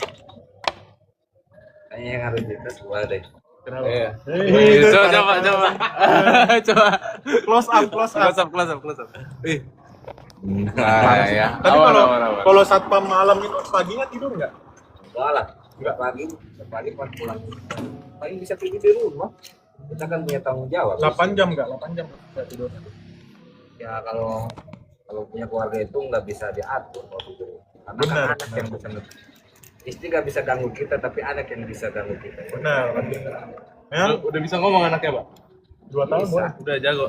Kayaknya yang harus dites gua deh. Kenapa? Iya. Itu Coba. Coba. Close up. Close up. Nah, ya. Tapi kalau satpam malam itu paginya tidur nggak? Enggak lah. Enggak pagi pas pulang. Paling bisa tidur di rumah. Kita kan punya tanggung jawab. 8 jam nggak tidur. Ya kalau punya keluarga itu nggak bisa diatur kalau tidur. Karena Benar, kan anak yang bisa istri nggak bisa ganggu kita, tapi anak yang bisa ganggu kita. Benar. Ya, Udah bisa ngomong anaknya, Pak? 2 tahun Bisa. boleh. Udah jago.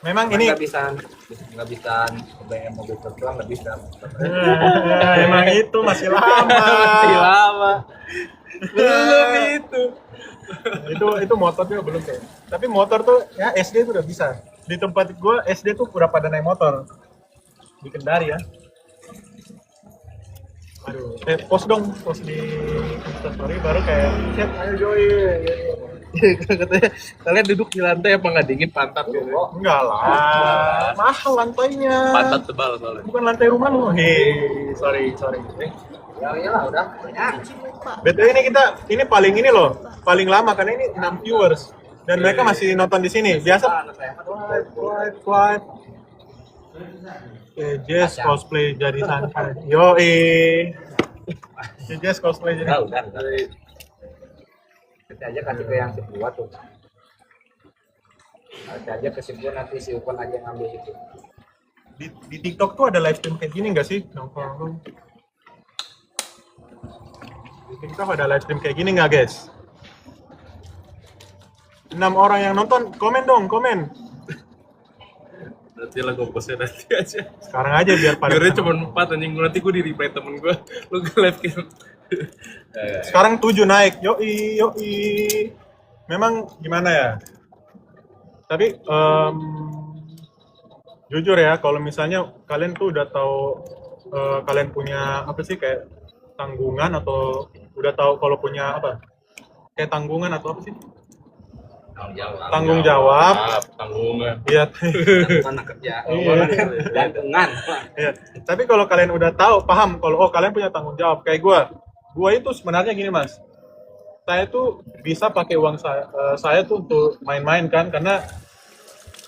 Memang ini nggak bisa BM mobil terbang nggak bisa. emang itu masih lama. Masih lama. Belum itu. itu motor juga belum kayak. Tapi motor tuh ya SD tuh udah bisa. Di tempat gua SD tuh udah pada naik motor. Di Kendari ya. Aduh, post di Instastory baru kayak chat ayo join. Katanya kalian duduk di lantai apa nggak dingin pantat gitu? Enggak lah, mahal lantainya. Pantat tebal soalnya. Bukan lantai rumah lu. Sorry. Ya iyalah udah banyak. Cuci muka. BTW ini paling lama karena ini 6 viewers dan mereka masih nonton di sini. Biasa flight. Jazz cosplay jadi santai. Jazz cosplay jadi. Udah. Nanti aja kasih ke yang kedua tuh. Nanti aja kesimpulan nanti si Upon aja ngambil itu. Di TikTok tuh ada live stream kayak gini nggak sih? Nongkrong. Di TikTok ada live stream kayak gini nggak guys? 6 orang yang nonton, komen dong. Nanti lah gue postnya nanti aja. Sekarang aja biar pada. Biarnya cuma 4 anjing, nanti gue di reply temen gue. Lu ke live cam. Sekarang 7 naik, yoi. Memang gimana ya? Tapi jujur ya, kalau misalnya kalian tuh udah tahu kalian punya apa sih kayak tanggungan atau udah tahu kalau punya apa? Kayak tanggungan atau apa sih? Tanggung jawab. Tanggungan. Iya. Mana kerja? Iya. Gantungan. Iya. Tapi kalau kalian udah tahu, paham kalau kalian punya tanggung jawab kayak gue itu sebenarnya gini mas, saya tuh bisa pakai uang saya tuh untuk main-main kan, karena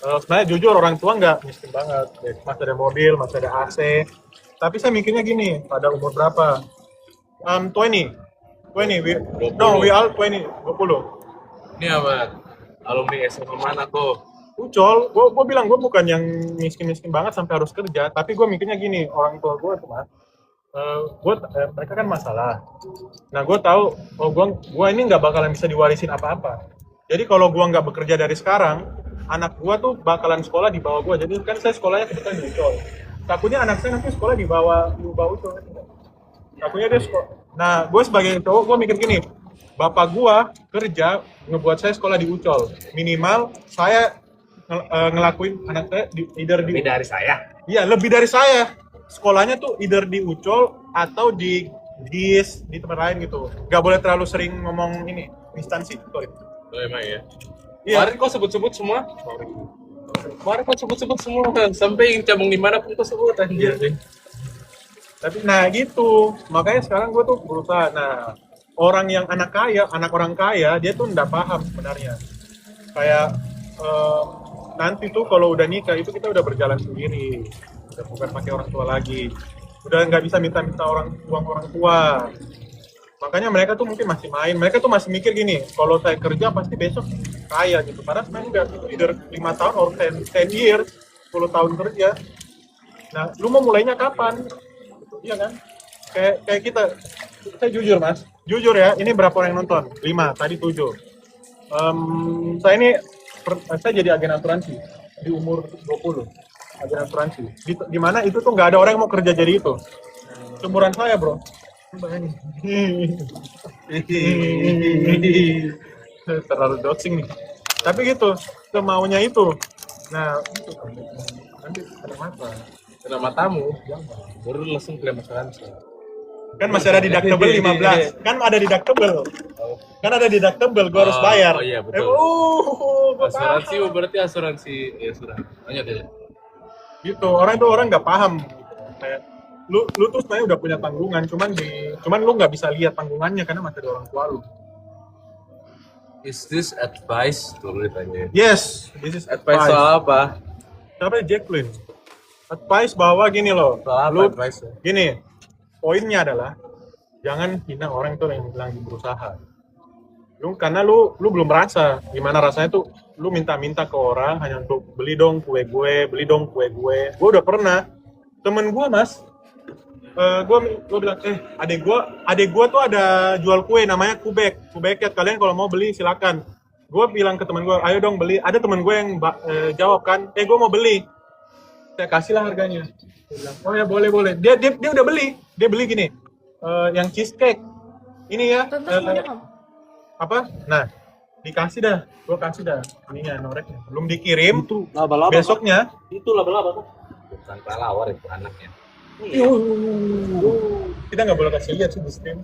sebenarnya jujur orang tua nggak miskin banget, masih ada mobil, masih ada AC. Tapi saya mikirnya gini, pada umur berapa? 20, we all 20. Ini apa? Alumni SMA mana tuh? Ucol, gue bilang gue bukan yang miskin-miskin banget sampai harus kerja, tapi gue mikirnya gini, orang tua gue tuh mas, mereka kan masalah. Nah gue tahu, oh gue ini nggak bakalan bisa diwarisin apa-apa. Jadi kalau gue nggak bekerja dari sekarang, anak gue tuh bakalan sekolah di bawah gue. Jadi kan saya sekolahnya kebetulan di Ucol. Takutnya anak saya nanti sekolah di bawah Ucol. Takutnya dia sekolah. Nah gue sebagai cowok gue mikir gini, bapak gue kerja ngebuat saya sekolah di Ucol. Minimal saya ngelakuin anak saya Lebih dari saya. Iya, lebih dari saya. Sekolahnya tuh either di Ucol atau di GIS, di tempat lain gitu. Gak boleh terlalu sering ngomong ini, instansi. Sorry. Oh emang ya. Iya. Kemarin kok sebut-sebut semua? Kemarin kok sebut-sebut semua, sampai yang cabang di mana pun kok sebut anjir. Tapi nah gitu, makanya sekarang gue tuh berusaha. Nah, orang yang anak orang kaya, dia tuh nggak paham sebenarnya. Kayak nanti tuh kalau udah nikah itu kita udah berjalan sendiri, udah bukan pakai orang tua lagi, udah nggak bisa minta-minta uang orang tua. Makanya mereka tuh mungkin masih main, mereka tuh masih mikir gini, kalau saya kerja pasti besok kaya gitu. Padahal sebenarnya enggak, itu either 5 tahun or 10 years, 10 tahun kerja. Nah, lu mau mulainya kapan? Gitu, iya kan? Kayak kita, saya jujur mas, jujur ya, ini berapa orang yang nonton? 5, tadi 7. Saya jadi agen asuransi di umur 20, agen asuransi. Di mana itu tuh nggak ada orang yang mau kerja jadi itu. Seumuran saya bro. Terlalu doxing nih. Tapi gitu, semaunya itu. Nah, itu nanti ada mata. Kena matamu, baru langsung klaim asuransi. Kan masih ada deductible 15. Kan ada deductible. Kan ada deductible, gue harus bayar. Oh iya betul. Gua Asuransi paham. berarti asuransi ya sudah. Lanjut aja. Gitu, orang nggak paham. Kayak lu tuh sebenarnya udah punya tanggungan, cuman lu nggak bisa lihat tanggungannya karena masih ada orang tua lu. Is this advice? Dulu ditanya. Yes, this is Advice soal apa? Siapa Jacqueline? Advice bahwa gini loh, Soal apa lu advice? gini, poinnya adalah jangan hina orang itu yang lagi berusaha. Karena lu belum merasa gimana rasanya tuh, lu minta-minta ke orang hanya untuk beli dong kue gue. Gue udah pernah, temen gue mas, gue bilang adek gue tuh ada jual kue namanya Kubeket, kalian kalau mau beli silakan. Gue bilang ke temen gue, ayo dong beli. Ada temen gue yang jawab kan, gue mau beli. Saya kasih lah harganya. Dia bilang, oh ya boleh. Dia udah beli. Dia beli gini, yang cheesecake. Ini ya. Apa? Nah, dikasih dah. Gue kasih dah. Ininya noreknya. Belum dikirim. Itu laba-laba. Besoknya. Itu laba-laba. Bukan kelelawar itu anaknya. Kita nggak boleh kasih lihat sih di stream.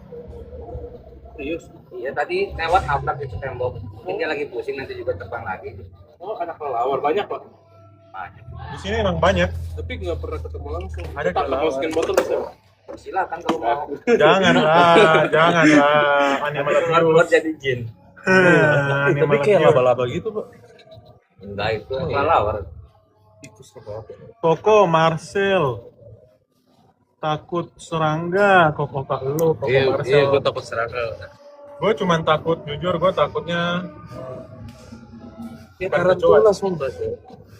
Serius? Iya tadi lewat nabrak itu tembok. Mungkin dia lagi pusing nanti juga terbang lagi. Oh anak kelelawar banyak pak. Banyak. Di sini emang banyak. Tapi nggak pernah ketemu langsung. Ada tak kelelawar. masukin botol bisa. Silakan kalau mau. Janganlah. Animal Keluar abuse. jadi jin. Animal Tapi kayak abuse. laba-laba gitu pak. Enggak itu kelelawar. Itu serba apa? Koko Marcel. Takut serangga, Koko Marcel. Iya, gue takut serangga. Gue cuman takut, jujur gue takutnya Ya bukan karena kecoa. tulas sumpah.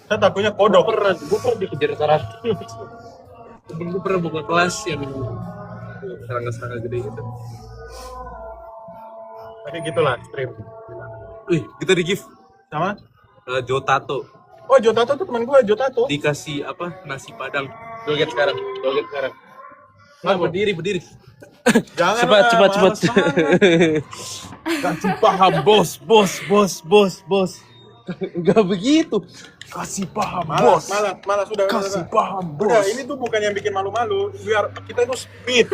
Saya takutnya kodok. Gue pernah dikejar serangga. Temen gue pernah buka kelas yang serangga-serangga gede gitu. Tapi gitulah stream. Wih, kita di gift Sama? Jotato. Oh Jotato tuh teman gue, Jotato. Dikasih apa? Nasi Padang. Joget sekarang. Nah, berdiri. Jangan Cepat. males banget. Kasih paham bos. Enggak begitu. Kasih paham Malas sudah. Kasih paham Udah, ini tuh bukan yang bikin malu-malu. Biar kita itu speed.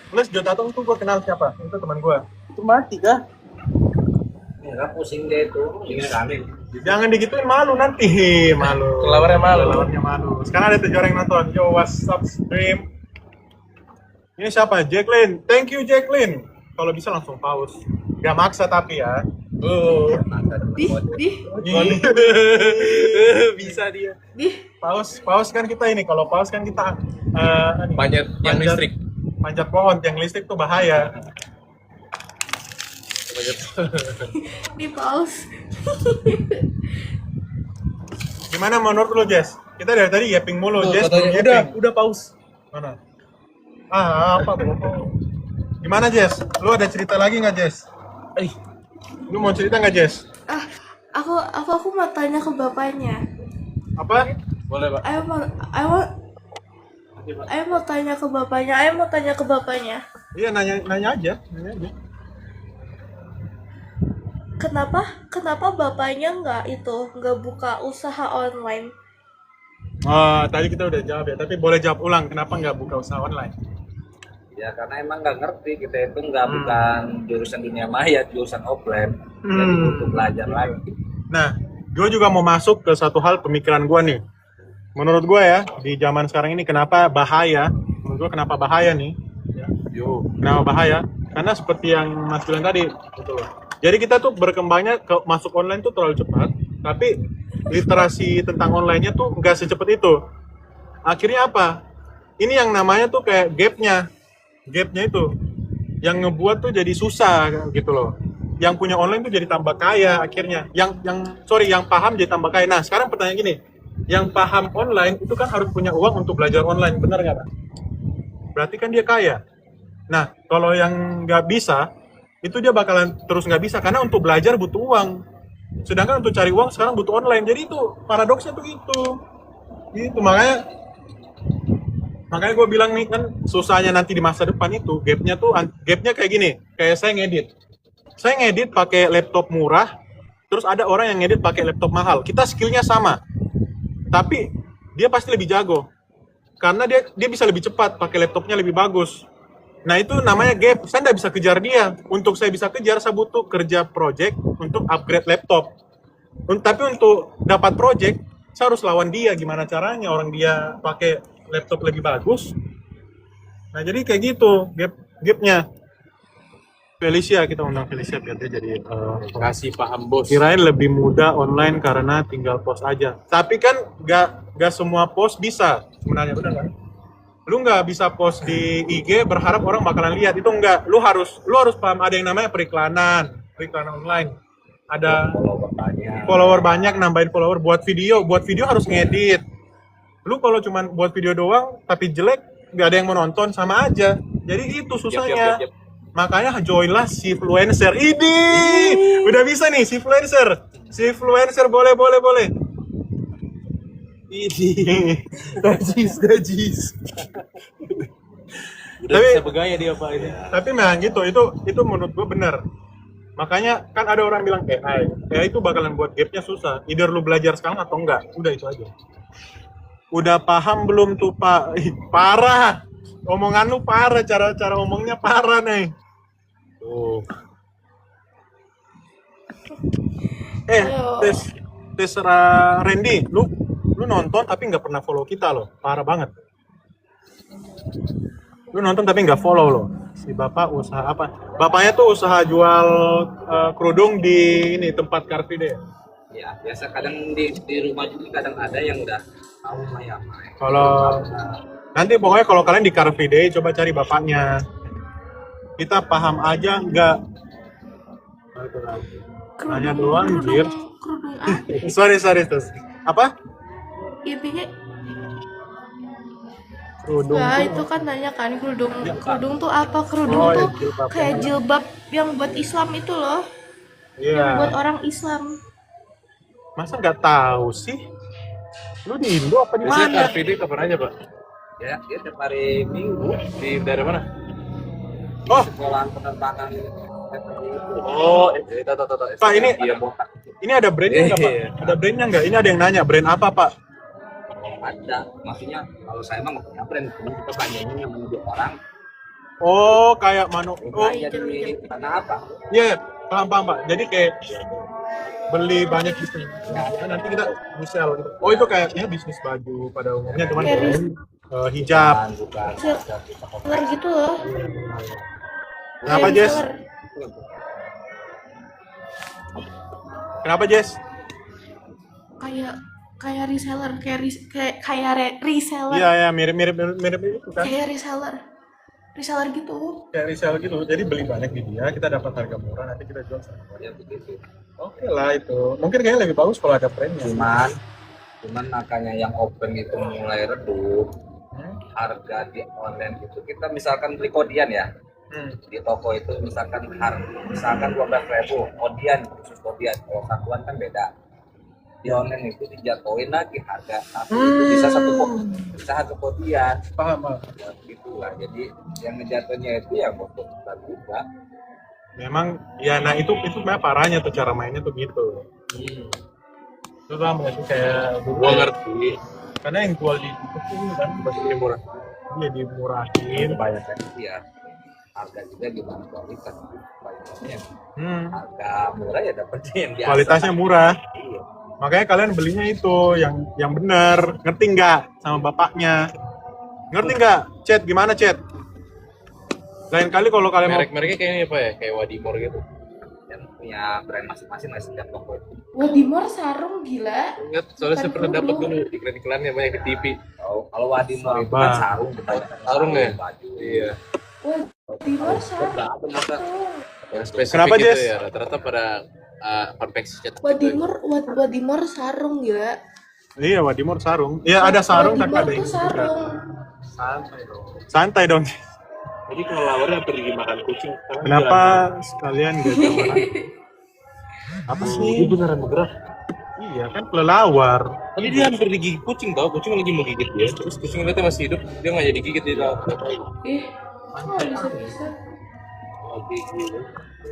Plus Jotato tuh gue kenal siapa? Itu teman gue. Itu mati kah? Ya pusing deh itu. Ini kami. Jangan digituin, malu nanti. Malu. Kelawarnya malu. Kelawarnya malu. Sekarang ada 7 orang yang nonton. Yo, what's up stream? Ini siapa? Jacqueline. Thank you Jacqueline. Kalau bisa langsung pause. Gak maksa tapi ya. Bisa dia. Pause kan kita ini. Kalau pause kan kita Panjat yang listrik. Panjat pohon, yang listrik tuh bahaya. Di pause. Gimana menurut lu, Jess? Kita dari tadi yapping mulu, Tuh, Jess. katanya, udah pause. Mana? Apa bro? Gimana, Jess? Lu ada cerita lagi nggak, Jess? Lu mau cerita nggak, Jess? Ah, aku mau tanya ke bapaknya. Apa? Boleh, Pak. Ayo mau tanya ke bapaknya. Iya, nanya aja. Kenapa bapaknya nggak buka usaha online? Tadi kita udah jawab ya, tapi boleh jawab ulang. Kenapa nggak buka usaha online? Ya karena emang nggak ngerti, kita itu bukan jurusan dunia maya, jurusan offline. Jadi butuh belajar lagi. Nah, gue juga mau masuk ke satu hal pemikiran gue nih. Menurut gue ya, di zaman sekarang ini kenapa bahaya? Menurut gue kenapa bahaya nih? Kenapa bahaya? Karena seperti yang Mas bilang tadi, betul. Jadi kita tuh berkembangnya masuk online tuh terlalu cepat, tapi literasi tentang online-nya tuh nggak secepat itu. Akhirnya apa? Ini yang namanya tuh kayak gapnya itu, yang ngebuat tuh jadi susah gitu loh. Yang punya online tuh jadi tambah kaya akhirnya. Yang paham jadi tambah kaya. Nah sekarang pertanyaan gini, yang paham online itu kan harus punya uang untuk belajar online, benar nggak Pak? Berarti kan dia kaya. Nah kalau yang nggak bisa, itu dia bakalan terus nggak bisa karena untuk belajar butuh uang. Sedangkan untuk cari uang sekarang butuh online. Jadi itu paradoksnya tuh gitu. Makanya gue bilang nih kan susahnya nanti di masa depan itu gapnya kayak gini. Kayak saya ngedit pakai laptop murah, terus ada orang yang ngedit pakai laptop mahal. Kita skillnya sama, tapi dia pasti lebih jago karena dia bisa lebih cepat pakai laptopnya lebih bagus. Nah itu namanya gap. Saya nggak bisa kejar dia. Untuk saya bisa kejar, saya butuh kerja project untuk upgrade laptop. Tapi untuk dapat project, saya harus lawan dia. Gimana caranya orang dia pakai laptop lebih bagus? Nah jadi kayak gitu gapnya. Felicia, kita undang Felicia biar dia jadi Kasih paham, Bos. kirain lebih mudah online karena tinggal post aja. Tapi kan nggak semua post bisa sebenarnya, benar kan? Lu nggak bisa post di IG berharap orang bakalan lihat, itu enggak. Lu harus paham ada yang namanya periklanan online. Ada follower banyak, nambahin follower. Buat video harus ngedit. Lu kalau cuman buat video doang tapi jelek, nggak ada yang mau nonton, sama aja. Jadi itu susahnya. Yap. Makanya joinlah Sifluencer. Udah bisa nih Sifluencer boleh. Dajis. Tapi bisa bergaya dia Pak ini. Tapi memang gitu, itu menurut gue benar. Makanya kan ada orang bilang AI itu bakalan buat gapnya susah. Either lu belajar sekarang atau enggak. Udah itu aja. Udah paham belum tuh Pak? Parah. Omongan lu parah, cara ngomongnya parah nih. Tuh. Tes Randy, lu nonton tapi nggak pernah follow kita loh, parah banget. Lu nonton tapi nggak follow loh. Si bapak usaha apa? Bapaknya tuh usaha jual kerudung di ini tempat Car Free Day. Ya biasa kadang di rumah juga kadang ada yang udah tahu ya. Kalau nanti pokoknya kalau kalian di Car Free Day coba cari bapaknya. Kita paham aja nggak? Nanya doang, anjir. Sorry terus. Apa? Intinya Kerudung nah, tuh. itu kan nanya kan kerudung tuh apa? Kerudung tuh kayak jilbab yang buat Islam itu loh. Iya. Yang buat orang Islam. Masa nggak tahu sih? Lu di Indo apa di Biasanya mana? Car Free Day kapan aja Pak? Ya dia tiap hari Minggu Di daerah mana? Oh, sekolah penerbangan. Oh, itu. Pak, ini Dia botak. ini ada brandnya nggak Pak? Iya. Ada brandnya nggak? Ini ada yang nanya brand apa Pak? Ada, maksudnya kalau saya emang nggak punya brand, kita belanjanya yang menunjuk orang. Oh, kayak manu. Oh, Jadi karena apa? iya, paham Pak. Jadi kayak beli banyak bisnis. Nah, nanti kita resell gitu. Oh, itu kayaknya bisnis baju pada umumnya, cuman Kayak hijab. Bukan. Seller gitu loh. Kenapa Kayak Jess? reseller. Kenapa Jess? Kayak reseller, reseller. Iya, mirip itu kan. Kayak reseller gitu. Kayak resell gitu. Jadi beli banyak di dia, kita dapat harga murah, nanti kita jual sama. Ya begitu. Oke lah itu. Mungkin kayaknya lebih bagus kalau ada brandnya. Cuman Cuman makanya yang open itu mulai redup, harga di online itu kita misalkan beli kodian ya, di toko itu misalkan 12.000 kodian, khusus kodian. Kalau satuan kan beda. Di online itu dijatuhin lagi harga satu itu bisa satu kodian. Paham. Ya, gitulah. Jadi yang ngejatuhnya itu ya bos kita juga. Memang ya, nah itu sebenarnya parahnya tuh cara mainnya tuh gitu. Itu sama itu kayak Gua ngerti. karena yang jual di itu tuh kan pasti lebih murah. Iya dimurahin. Banyak kan ya. Harga juga gimana kualitas banyaknya. Harga murah ya dapetnya yang biasa. Kualitasnya murah. Iya. Makanya kalian belinya itu yang benar. Ngerti nggak sama bapaknya? Ngerti nggak? Chat gimana chat? Lain kali kalau kalian mau Merek-mereknya kayaknya apa ya? Kayak Wadimor gitu. Yang punya brand masing-masing lah setiap toko itu. Wadimor sarung gila. Ingat, soalnya saya Bukan pernah dapat kerudung. dulu iklan-iklannya banyak di TV. Kalau Wadimor itu Sabar. kan sarung, kebanyakan Sarung ya? baju. Iya. Wadimor sarung. Yang spesifik Kenapa, itu Jess? ya rata-rata pada konveksi cetak. Wadimor sarung gila. iya Wadimor sarung. Iya ada sarung tapi Wadimor ada tuh yang sarung. santai dong. Jadi kalau lawarnya pergi makan kucing. Kenapa sekalian gak mana? Apa Ini sih? beneran bergerak. Iya kan kelelawar. Tadi dia hampir digigit kucing tau, kucing lagi mau gigit dia. Terus kucing lihatnya masih hidup, dia nggak jadi gigit dia. Ih, kok bisa-bisa?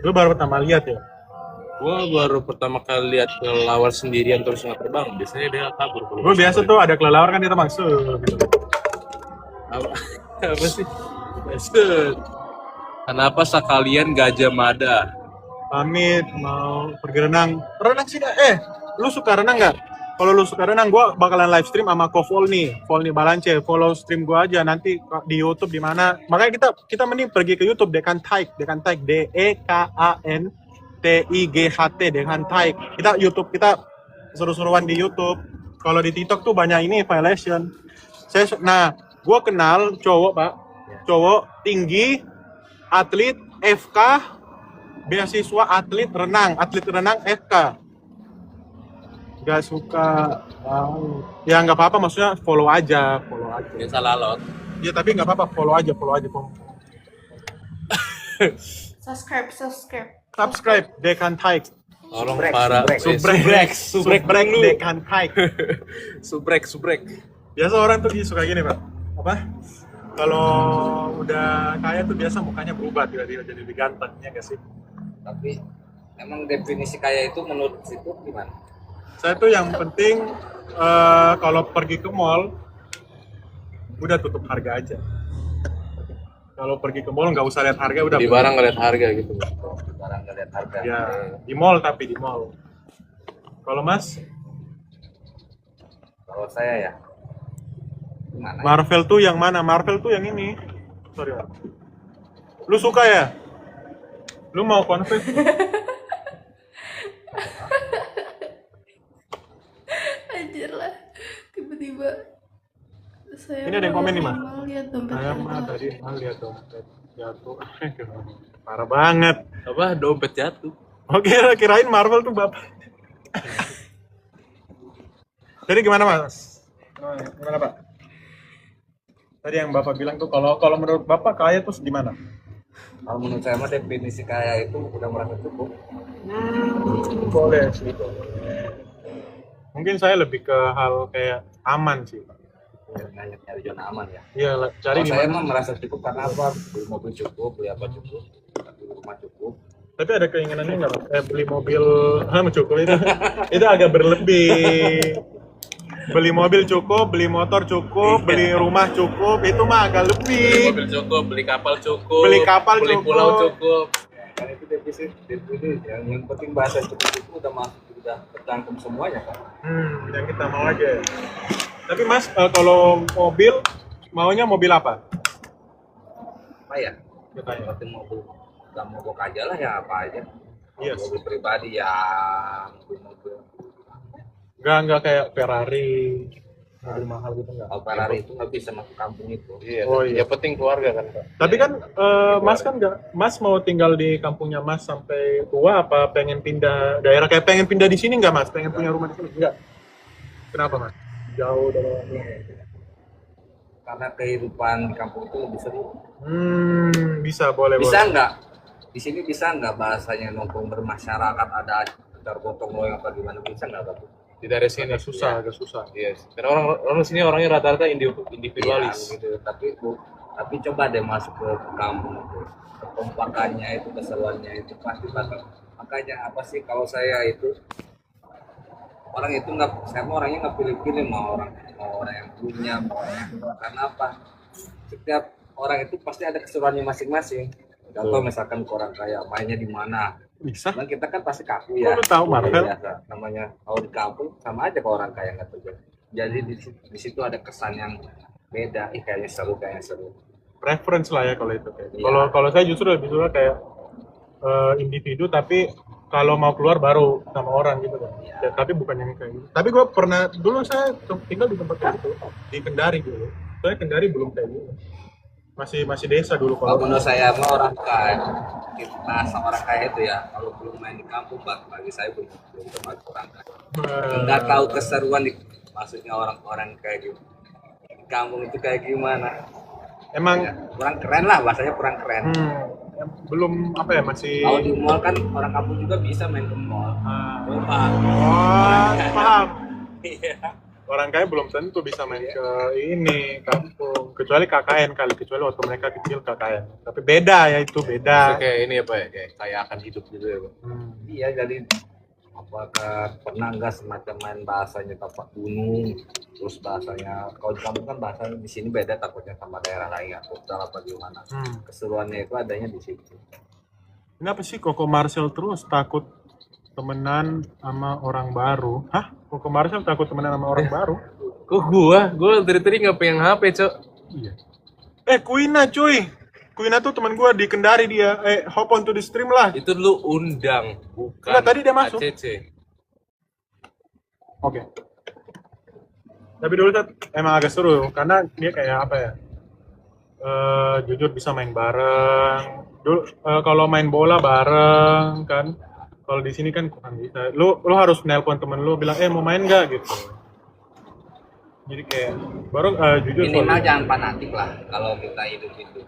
Lu baru pertama lihat ya? Gua baru pertama kali lihat kelelawar sendirian terus nggak terbang. Biasanya dia kabur. Gue biasa tuh ada kelelawar kan dia masuk gitu. Apa sih? Maksud, kenapa sekalian Gajah Mada? Pamit mau pergi renang. Renang sih lu suka renang nggak? Kalau lu suka renang, gue bakalan live stream sama Ko Volny Balance. Follow stream gue aja nanti di YouTube di mana. Makanya kita mending pergi ke YouTube Dekan Taik DEKANTIGHT Dekan Taik. Kita YouTube kita seru-seruan di YouTube. Kalau di TikTok tuh banyak ini violation. Nah, gue kenal cowok pak, cowok tinggi, atlet FK, beasiswa atlet renang FK. Gak suka, ya nggak apa-apa, maksudnya follow aja. Dia salah lot. Ya tapi nggak apa-apa, follow aja. Subscribe Dekan Taik. Tolong Subrek, para Subrek Dekan Taik. subrek. Biasa orang tuh suka gini pak, apa? Kalau udah kaya tuh biasa mukanya berubah tiba-tiba jadi lebih ganteng, ya gak sih? Tapi emang definisi kaya itu menurut situ gimana? Saya tuh yang penting kalau pergi ke mall udah tutup harga aja. Kalau pergi ke mall nggak usah lihat harga, udah Di barang ngeliat harga gitu. Barang nggak lihat harga. ya di mall, tapi di mall. Kalau Mas, Kalau saya ya gimana? Marvel tuh yang mana? Marvel tuh yang ini. Sorry Pak. Lu suka ya? Lu mau confess? Anjir lah. Tiba-tiba saya Ini ada yang komen nih, Ma. lihat dompet Saya jatuh. mah tadi lihat dompet jatuh. Parah banget. Apa dompet jatuh? Oke, kirain Marvel tuh bapak. Jadi gimana Mas? Gimana Pak? Tadi yang Bapak bilang tuh kalau menurut Bapak kaya tuh gimana? Kalau menurut saya mah definisi kaya itu udah merasa cukup. Boleh sih. Mungkin saya lebih ke hal kayak aman sih Pak. Nyari zona aman ya. Iya, cari Kalau di saya mana. mah merasa cukup karena apa? Beli mobil cukup, beli apa cukup, beli rumah cukup. Tapi ada keinginannya nggak Pak? Beli mobil cukup itu agak berlebih. Beli mobil cukup, beli motor cukup, beli rumah cukup, itu mah agak lebih. Mobil cukup, beli kapal cukup, Beli kapal beli cukup. pulau cukup. Kan itu defisit yang penting bahasa cukup itu udah masuk, udah tercantum semuanya kan. Yang kita mau aja. Tapi Mas, kalau mobil maunya mobil apa? Apa ya? Yang penting mobil nggak mogok aja lah ya apa aja. Yes. Mobil pribadi ya, mobil Enggak kayak Ferrari, mobil mahal gitu enggak. kalau Ferrari itu nggak bisa masuk kampung itu. Iya, Oh, iya. yang penting keluarga kan, Pak. Tapi kan Mas kan enggak, Mas mau tinggal di kampungnya Mas sampai tua apa pengen pindah daerah, kayak pengen pindah di sini enggak Mas? Pengen punya rumah di sini enggak? Kenapa mas? Jauh dari Karena kehidupan di kampung itu lebih seru. Bisa boleh Bisa boleh. nggak? Di sini bisa nggak bahasanya nongkrong bermasyarakat, ada sekitar gotong royong apa gimana, bisa nggak Bang? Tidak ada sini. Agak susah. Yes. Karena orang sini orangnya rata-rata Iya, individualis. gitu. Tapi coba deh masuk ke kampung itu, kekompakannya itu, keseruannya itu pasti bakal. Makanya apa sih kalau saya itu orang itu nggak, saya mau orangnya nggak pilih-pilih, mau orang yang punya, mau orang yang tua. Karena apa? Setiap orang itu pasti ada keseruannya masing-masing. Contoh misalkan ke orang kaya mainnya di mana. Bisa. Nah, kita kan pasti kaku ya. Kok lu tahu, Marvel? Biasa. Namanya kalau di kampung sama aja kalau orang kaya nggak tahu. Jadi di situ ada kesan yang beda. Kayaknya seru. Preference lah ya kalau itu kayak. Iya. Kalau saya justru lebih suka kayak individu tapi kalau mau keluar baru sama orang gitu kan. Iya. Ya, tapi bukan yang kayak gitu. Tapi gue pernah dulu saya tinggal di tempat kayak gitu di Kendari dulu. Soalnya Kendari belum kayak gitu. Masih desa dulu Kalau kalau. menurut saya mah orang kaya, kita sama orang kaya itu ya, kalau belum main di kampung, bagi saya belum termasuk orang kaya. Nggak tahu keseruan maksudnya orang-orang kayak gitu. Di kampung itu kayak gimana? Emang Ya, kurang keren lah, bahasanya kurang keren. belum apa ya masih. Kalau di mall kan orang kampung juga bisa main ke mall. Coba. Paham. Iya. Orang kaya belum tentu bisa main ke ini kampung, kecuali KKN kali, kecuali waktu mereka kecil KKN. Tapi beda ya itu beda. Kayak ini apa ya? Kayak akan hidup gitu ya, Bang. Iya, jadi apakah pernah nggak semacam main bahasanya tapak gunung, terus bahasanya kalau di kampung kan bahasanya di sini beda takutnya sama daerah lain, ya Kopdal apa gimana. Keseruannya itu adanya di situ. Kenapa sih Koko Marcel terus takut temenan sama orang baru? Hah? Koko Marcel takut temenan sama orang baru? Kok gua dari tadi nggak pegang HP, Cok. Iya. Kuina cuy. Kuina tuh teman gua di Kendari dia. Hop on to the stream lah. Itu lu undang, bukan Enggak, tadi dia masuk. ACC. Oke. Tapi dulu emang agak seru karena dia kayak apa ya? Jujur bisa main bareng. Dulu kalau main bola bareng kan. Kalau di sini kan kurang bisa. Lu harus nelpon temen lu bilang mau main nggak gitu. Jadi kayak baru jujur Minimal jangan fanatik lah kalau kita hidup itu.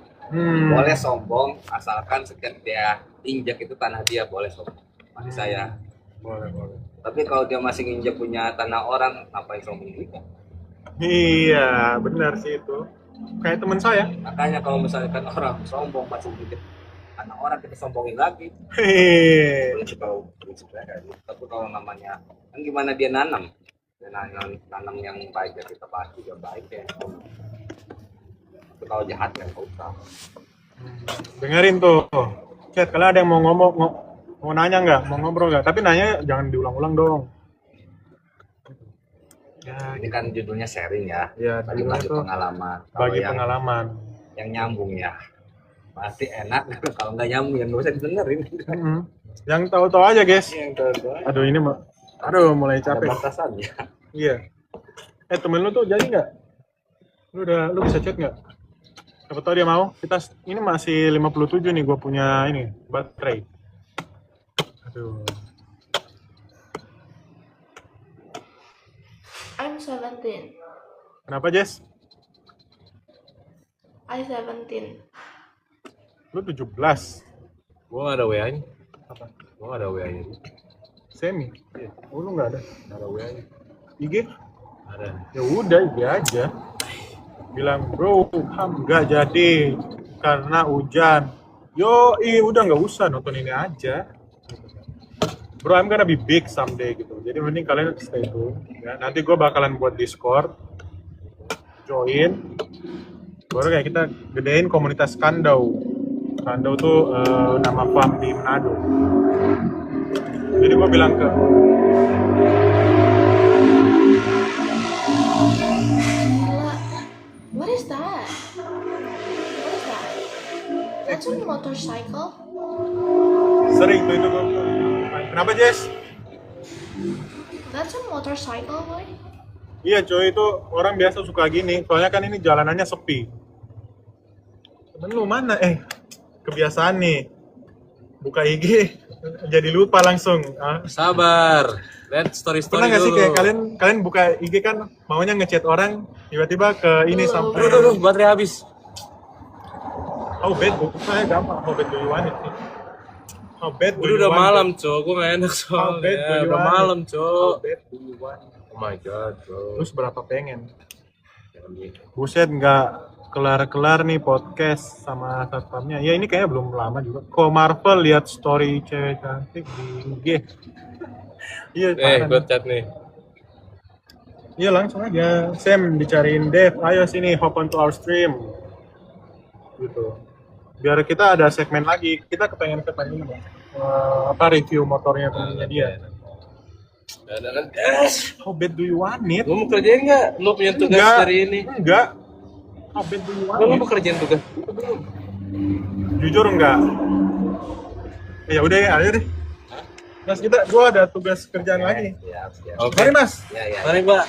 Boleh sombong asalkan setiap dia injak itu tanah dia, boleh sombong. Masih saya. boleh. Tapi kalau dia masih injak punya tanah orang, ngapain sombong juga? Iya, benar sih itu. Kayak teman saya. Makanya kalau misalkan orang sombong masih injak tanah orang, kita sombongin lagi. Prinsipnya kayak gitu. Tapi kalau namanya kan gimana dia nanam? Dia nanam yang baik ya kita bahas juga baik ya. Tapi kalau jahat ya nggak usah. Dengerin tuh. Chat, kalau ada yang mau ngomong, mau nanya nggak, mau ngobrol nggak? Tapi nanya jangan diulang-ulang dong. Ya, Ini kan judulnya sharing ya. Ya, Bagi-bagi judulnya tuh pengalaman. Kalau bagi yang, pengalaman. yang nyambung ya pasti enak. Kalau nggak nyambung ya nggak usah didengerin. Yang tahu-tahu aja guys. Yang tahu Aduh ini mulai ada capek. batasannya. Iya. Temen lu tuh jadi nggak? Lu bisa chat nggak? Siapa tahu dia mau. Ini masih 57 nih, gue punya ini baterai. Aduh. I'm 17. Kenapa Jess? I 17. Lu 17. Gua nggak ada WA-nya. Apa? Gua nggak ada WA-nya. Semi. Oh lu nggak ada? Nggak ada WA-nya. IG? Ada. Ya udah IG aja. Bilang bro, nggak jadi karena hujan. Udah nggak usah, nonton ini aja. Bro, I'm gonna be big someday gitu. Jadi mending kalian stay tune. Ya, nanti gue bakalan buat Discord, join. Baru kayak kita gedein komunitas Kandau. Kandau tuh nama farm di Manado. Jadi gue bilang ke What is that? That's a motorcycle. sering tuh itu gue. Kenapa Jess? That's a motorcycle, boy. Iya coy, itu orang biasa suka gini. Soalnya kan ini jalanannya sepi. Temen lu mana? Kebiasaan nih. buka IG jadi lupa langsung. Sabar. Lihat story Pernah nggak sih kayak kalian buka IG kan maunya ngechat orang tiba-tiba ke ini sampai Aduh, baterai habis. how bad saya gampang how bad do you want it sih? How bad do you Udah want malam, it? Cok. Gue gak enak How bad do soalnya. you Udah want it? malam, How Cok. bad do you want it? Oh my god, Cok. Terus berapa pengen? Buset nggak kelar-kelar nih podcast sama satpamnya. Ya ini kayaknya belum lama juga. Kok Marvel lihat story cewek cantik di IG. Iya, parah Gue nih. chat nih. Iya langsung aja. Sam dicariin Dev. Ayo sini hop onto our stream. Gitu. Biar kita ada segmen lagi. Kita kepengen ini. Review motornya temennya dia. Ada kan? How bad do you want it? Lu mau kerjain nggak? Lu punya tugas Enggak. hari ini? Enggak. How bad do you want Lu it? mau kerjain tugas? Jujur enggak? Ya udah ya, ayo deh. Mas gua ada tugas kerjaan lagi. Siap. Oke. Mari Mas. Ya. Mari, Pak.